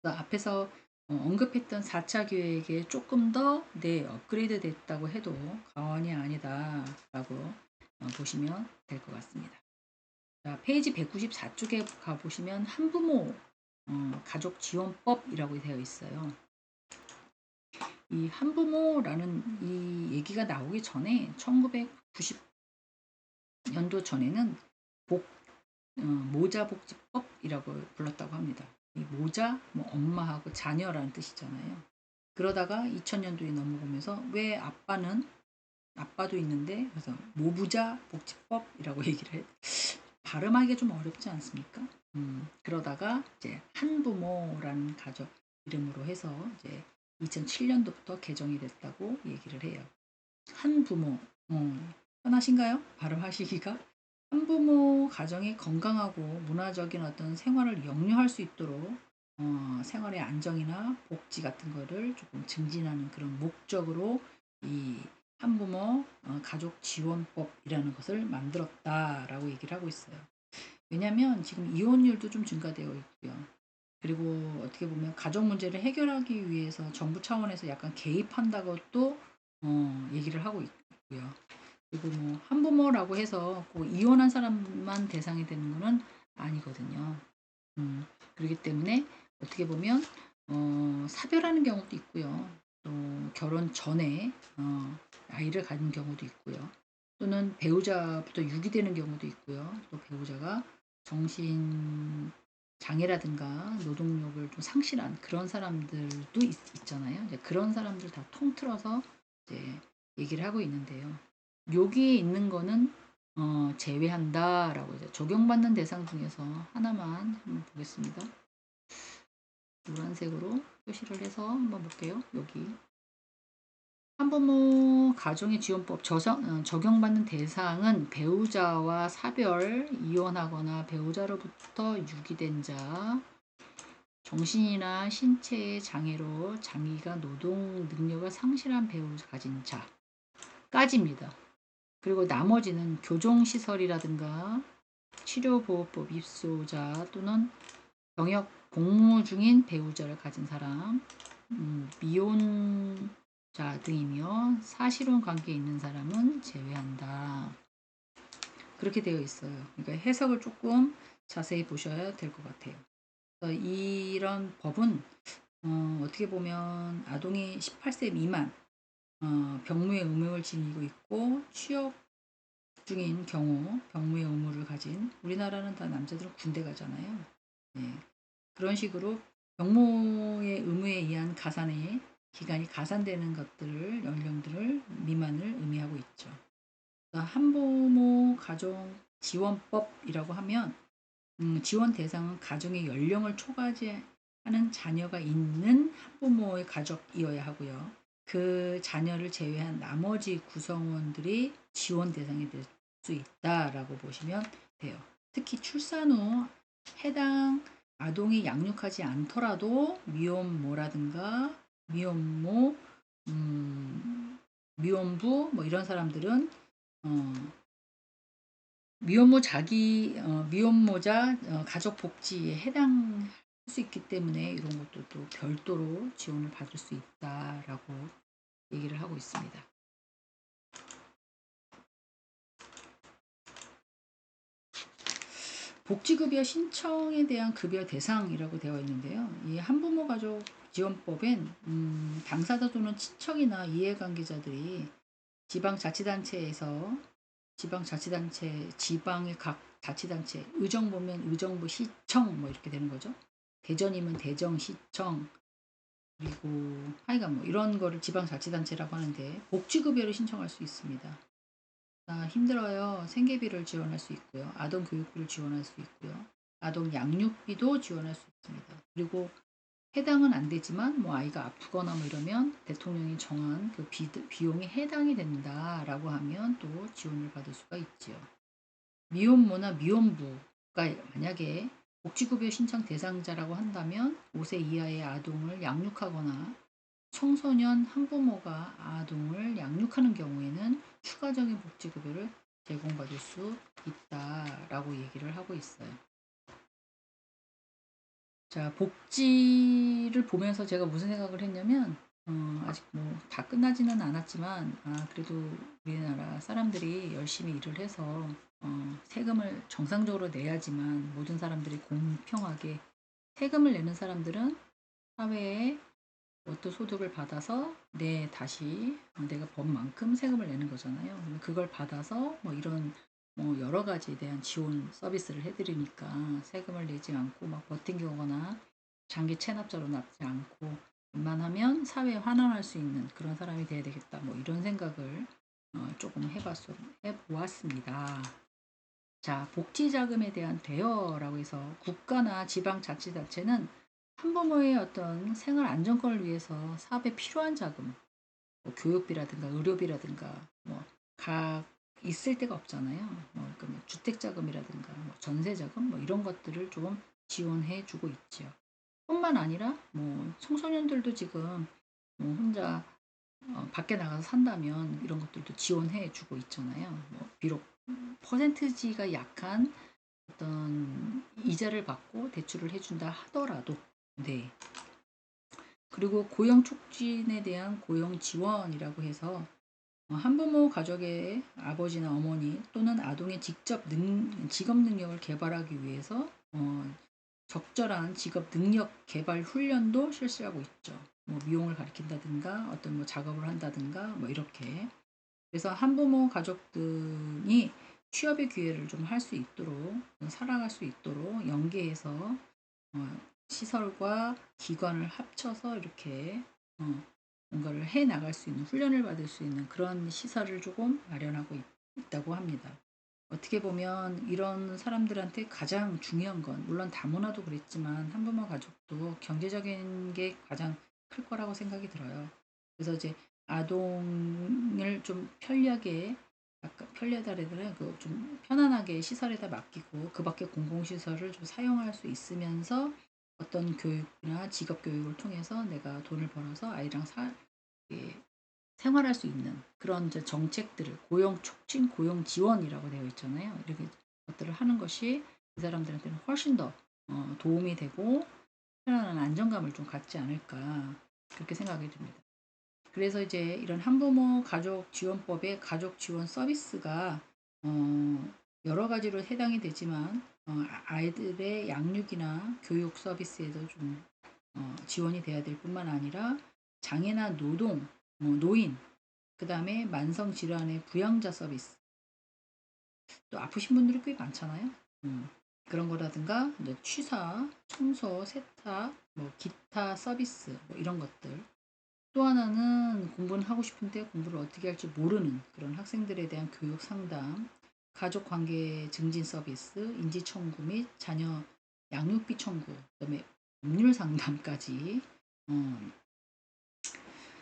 앞에서 언급했던 4차 계획에 조금 더 업그레이드 됐다고 해도 과언이 아니다라고 보시면 될 것 같습니다. 자, 페이지 194쪽에 가보시면 한부모 가족 지원법이라고 되어 있어요. 이 한부모라는 이 얘기가 나오기 전에 1990년도 전에는 모자복지법이라고 불렀다고 합니다. 이 모자, 뭐 엄마하고 자녀라는 뜻이잖아요. 그러다가 2000년도에 넘어오면서 왜 아빠도 있는데 그래서 모부자 복지법이라고 얘기를 해. 발음하기가 좀 어렵지 않습니까? 그러다가 이제 한부모라는 가족 이름으로 해서 이제 2007년도부터 개정이 됐다고 얘기를 해요. 한부모, 편하신가요? 발음하시기가? 한부모 가정이 건강하고 문화적인 어떤 생활을 영유할 수 있도록 생활의 안정이나 복지 같은 거를 조금 증진하는 그런 목적으로 이 한부모 가족 지원법이라는 것을 만들었다라고 얘기를 하고 있어요. 왜냐하면 지금 이혼율도 좀 증가되어 있고요. 그리고 어떻게 보면 가족 문제를 해결하기 위해서 정부 차원에서 약간 개입한다고 또 얘기를 하고 있고요. 그리고 뭐 한부모라고 해서 꼭 이혼한 사람만 대상이 되는 것은 아니거든요. 그렇기 때문에 어떻게 보면 사별하는 경우도 있고요. 또 결혼 전에 아이를 가진 경우도 있고요. 또는 배우자부터 유기되는 경우도 있고요. 또 배우자가 정신 장애라든가 노동력을 좀 상실한 그런 사람들도 있잖아요. 이제 그런 사람들 다 통틀어서 이제 얘기를 하고 있는데요. 여기에 있는 거는 제외한다라고 이제 적용받는 대상 중에서 하나만 한번 보겠습니다. 노란색으로 표시를 해서 한번 볼게요. 여기 한부모 가정의 지원법 적용받는 대상은 배우자와 사별, 이혼하거나 배우자로부터 유기된 자, 정신이나 신체의 장애로 장기가 노동 능력을 상실한 배우자 가진 자까지입니다. 그리고 나머지는 교정시설이라든가 치료보호법 입소자 또는 병역 복무 중인 배우자를 가진 사람, 미혼자 등이며 사실혼 관계에 있는 사람은 제외한다. 그렇게 되어 있어요. 그러니까 해석을 조금 자세히 보셔야 될 것 같아요. 이런 법은 어떻게 보면 아동이 18세 미만 병무의 의무를 지니고 있고 취업 중인 경우 병무의 의무를 가진 우리나라는 다 남자들은 군대 가잖아요. 네. 그런 식으로 병무의 의무에 의한 가산의 기간이 가산되는 것들을 연령들을 미만을 의미하고 있죠. 한부모 가정 지원법이라고 하면 지원 대상은 가정의 연령을 초과하는 자녀가 있는 한부모의 가족이어야 하고요. 그 자녀를 제외한 나머지 구성원들이 지원 대상이 될 수 있다라고 보시면 돼요. 특히 출산 후 해당 아동이 양육하지 않더라도 미혼모라든가 미혼모, 미혼부 뭐 이런 사람들은 미혼모자 가족 복지에 해당할 수 있기 때문에 이런 것도 또 별도로 지원을 받을 수 있다라고 얘기를 하고 있습니다. 복지급여 신청에 대한 급여 대상이라고 되어 있는데요. 이 한부모 가족 지원법엔 당사자 또는 친척이나 이해관계자들이 지방자치단체에서 지방의 각 자치단체, 의정부면 의정부 시청 뭐 이렇게 되는 거죠. 대전이면 대전시청, 그리고 하여간 뭐 이런 거를 지방자치단체라고 하는데 복지급여를 신청할 수 있습니다. 힘들어요. 생계비를 지원할 수 있고요. 아동 교육비를 지원할 수 있고요. 아동 양육비도 지원할 수 있습니다. 그리고 해당은 안 되지만 뭐 아이가 아프거나 뭐 이러면 대통령이 정한 그 비용이 해당이 된다라고 하면 또 지원을 받을 수가 있지요. 미혼모나 미혼부가 만약에 복지급여 신청 대상자라고 한다면 5세 이하의 아동을 양육하거나 청소년 한부모가 아동을 양육하는 경우에는 추가적인 복지급여를 제공받을 수 있다라고 얘기를 하고 있어요. 자, 복지를 보면서 제가 무슨 생각을 했냐면, 아직 뭐 다 끝나지는 않았지만, 그래도 우리나라 사람들이 열심히 일을 해서 세금을 정상적으로 내야지만 모든 사람들이 공평하게 세금을 내는 사람들은 사회에 로또 소득을 받아서 다시 내가 번 만큼 세금을 내는 거잖아요. 그걸 받아서 뭐 이런 뭐 여러 가지에 대한 지원 서비스를 해드리니까 세금을 내지 않고 막 버팅기거나 장기 체납자로 납지 않고 웬만하면 사회에 환원할 수 있는 그런 사람이 돼야 되겠다. 뭐 이런 생각을 조금 해보았습니다. 자, 복지자금에 대한 대여라고 해서 국가나 지방자치단체는 한부모의 어떤 생활 안정권을 위해서 사업에 필요한 자금, 뭐 교육비라든가 의료비라든가 뭐 각 있을 데가 없잖아요. 그러니까 뭐 주택자금이라든가 뭐 전세자금 뭐 이런 것들을 조금 지원해 주고 있죠. 뿐만 아니라 뭐 청소년들도 지금 뭐 혼자 밖에 나가서 산다면 이런 것들도 지원해 주고 있잖아요. 뭐 비록 퍼센트지가 약한 어떤 이자를 받고 대출을 해준다 하더라도 네. 그리고 고용 촉진에 대한 고용 지원이라고 해서 한부모 가족의 아버지나 어머니 또는 아동의 직업 능력을 개발하기 위해서 적절한 직업 능력 개발 훈련도 실시하고 있죠. 뭐 미용을 가르친다든가 어떤 뭐 작업을 한다든가 뭐 이렇게. 그래서 한부모 가족들이 취업의 기회를 좀 할 수 있도록 살아갈 수 있도록 연계해서 시설과 기관을 합쳐서 이렇게 뭔가를 해 나갈 수 있는 훈련을 받을 수 있는 그런 시설을 조금 마련하고 있다고 합니다. 어떻게 보면 이런 사람들한테 가장 중요한 건 물론 다문화도 그랬지만 한부모 가족도 경제적인 게 가장 클 거라고 생각이 들어요. 그래서 이제 아동을 좀 편리하게 약간 편리하다래더라 그좀 편안하게 시설에다 맡기고 그 밖에 공공시설을 좀 사용할 수 있으면서 어떤 교육이나 직업 교육을 통해서 내가 돈을 벌어서 아이랑 예, 생활할 수 있는 그런 이제 정책들을 고용 촉진, 고용 지원이라고 되어 있잖아요. 이렇게 것들을 하는 것이 이 사람들한테는 훨씬 더 도움이 되고 편안한 안정감을 좀 갖지 않을까 그렇게 생각이 듭니다. 그래서 이제 이런 한부모 가족 지원법의 가족 지원 서비스가 여러 가지로 해당이 되지만 아이들의 양육이나 교육 서비스에도 좀 지원이 돼야 될 뿐만 아니라 장애나 노동, 노인, 그 다음에 만성질환의 부양자 서비스, 또 아프신 분들이 꽤 많잖아요. 그런 거라든가 이제 취사, 청소, 세탁, 뭐 기타 서비스 뭐 이런 것들. 또 하나는 공부는 하고 싶은데 공부를 어떻게 할지 모르는 그런 학생들에 대한 교육 상담, 가족 관계 증진 서비스, 인지 청구 및 자녀 양육비 청구, 그다음에 법률 상담까지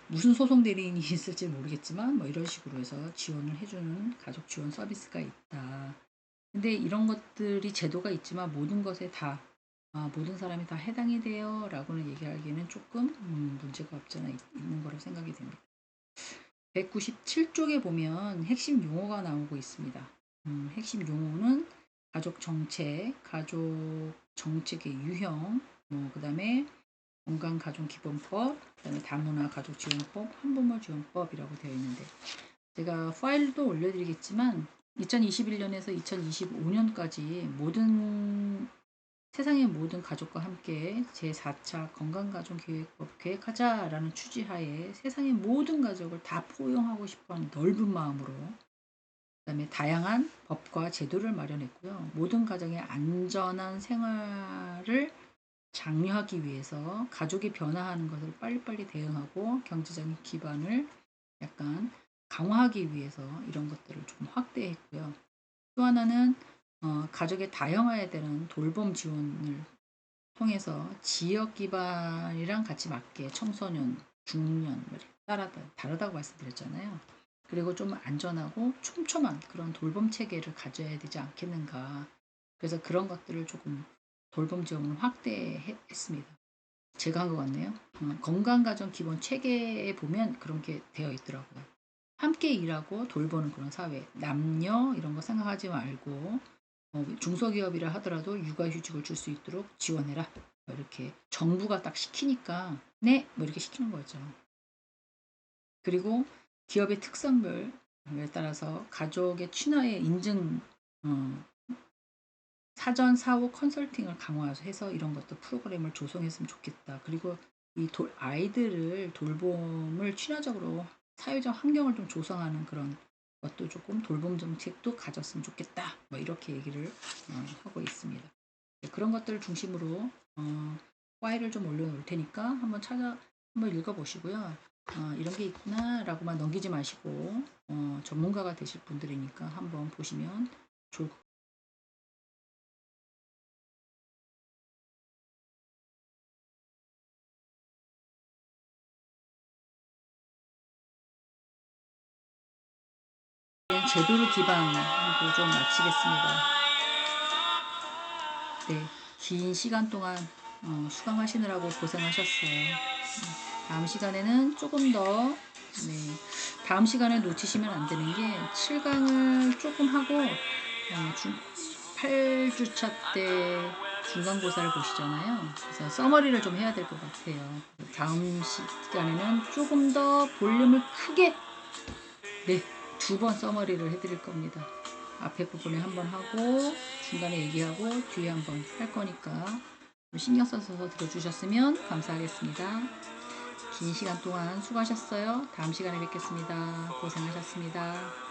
무슨 소송 대리인이 있을지 모르겠지만 뭐 이런 식으로 해서 지원을 해주는 가족 지원 서비스가 있다. 근데 이런 것들이 제도가 있지만 모든 것에 다 모든 사람이 다 해당이 돼요 라고는 얘기하기에는 조금 문제가 없지 않아 있는 거로 생각이 됩니다. 197쪽에 보면 핵심 용어가 나오고 있습니다. 핵심 용어는 가족 정책, 가족 정책의 유형, 그다음에 건강가족기본법, 그다음에 다문화 가족지원법, 한부모 지원법이라고 되어 있는데 제가 파일도 올려드리겠지만 2021년에서 2025년까지 세상의 모든 가족과 함께 제4차 건강가족기획법 계획하자라는 취지하에 세상의 모든 가족을 다 포용하고 싶어하는 넓은 마음으로 그다음에 다양한 법과 제도를 마련했고요. 모든 가정의 안전한 생활을 장려하기 위해서 가족이 변화하는 것을 빨리빨리 대응하고 경제적인 기반을 약간 강화하기 위해서 이런 것들을 좀 확대했고요. 또 하나는 가족의 다양화에 대한 돌봄 지원을 통해서 지역 기반이랑 같이 맞게 청소년, 중년 다르다고 말씀드렸잖아요. 그리고 좀 안전하고 촘촘한 그런 돌봄 체계를 가져야 되지 않겠는가. 그래서 그런 것들을 조금 돌봄 지원을 확대했습니다. 제가 한 것 같네요. 건강가정 기본 체계에 보면 그런 게 되어 있더라고요. 함께 일하고 돌보는 그런 사회, 남녀 이런 거 생각하지 말고 중소기업이라 하더라도 육아휴직을 줄 수 있도록 지원해라. 뭐 이렇게 정부가 딱 시키니까 네, 뭐 이렇게 시키는 거죠. 그리고 기업의 특성별에 따라서 가족의 친화의 인증, 어, 사전 사후 컨설팅을 강화해서 이런 것도 프로그램을 조성했으면 좋겠다. 그리고 이 아이들을 돌봄을 친화적으로 사회적 환경을 좀 조성하는 그런 것도 조금 돌봄 정책도 가졌으면 좋겠다. 뭐 이렇게 얘기를 하고 있습니다. 네, 그런 것들을 중심으로 파일을 좀 올려놓을 테니까 한번 읽어보시고요. 이런 게 있구나라고만 넘기지 마시고 전문가가 되실 분들이니까 한번 보시면 좋을 것 같아요. 제도를 기반으로 좀 마치겠습니다. 네, 긴 시간 동안 수강하시느라고 고생하셨어요. 다음 시간에는 조금 더, 네, 다음 시간에 놓치시면 안 되는 게 7강을 조금 하고 8주차 때 중간고사를 보시잖아요. 그래서 서머리를 좀 해야 될 것 같아요. 다음 시간에는 조금 더 볼륨을 크게, 네, 2번 서머리를 해드릴 겁니다. 앞에 부분에 한번 하고 중간에 얘기하고 뒤에 한번 할 거니까 신경 써서 들어주셨으면 감사하겠습니다. 긴 시간 동안 수고하셨어요. 다음 시간에 뵙겠습니다. 고생하셨습니다.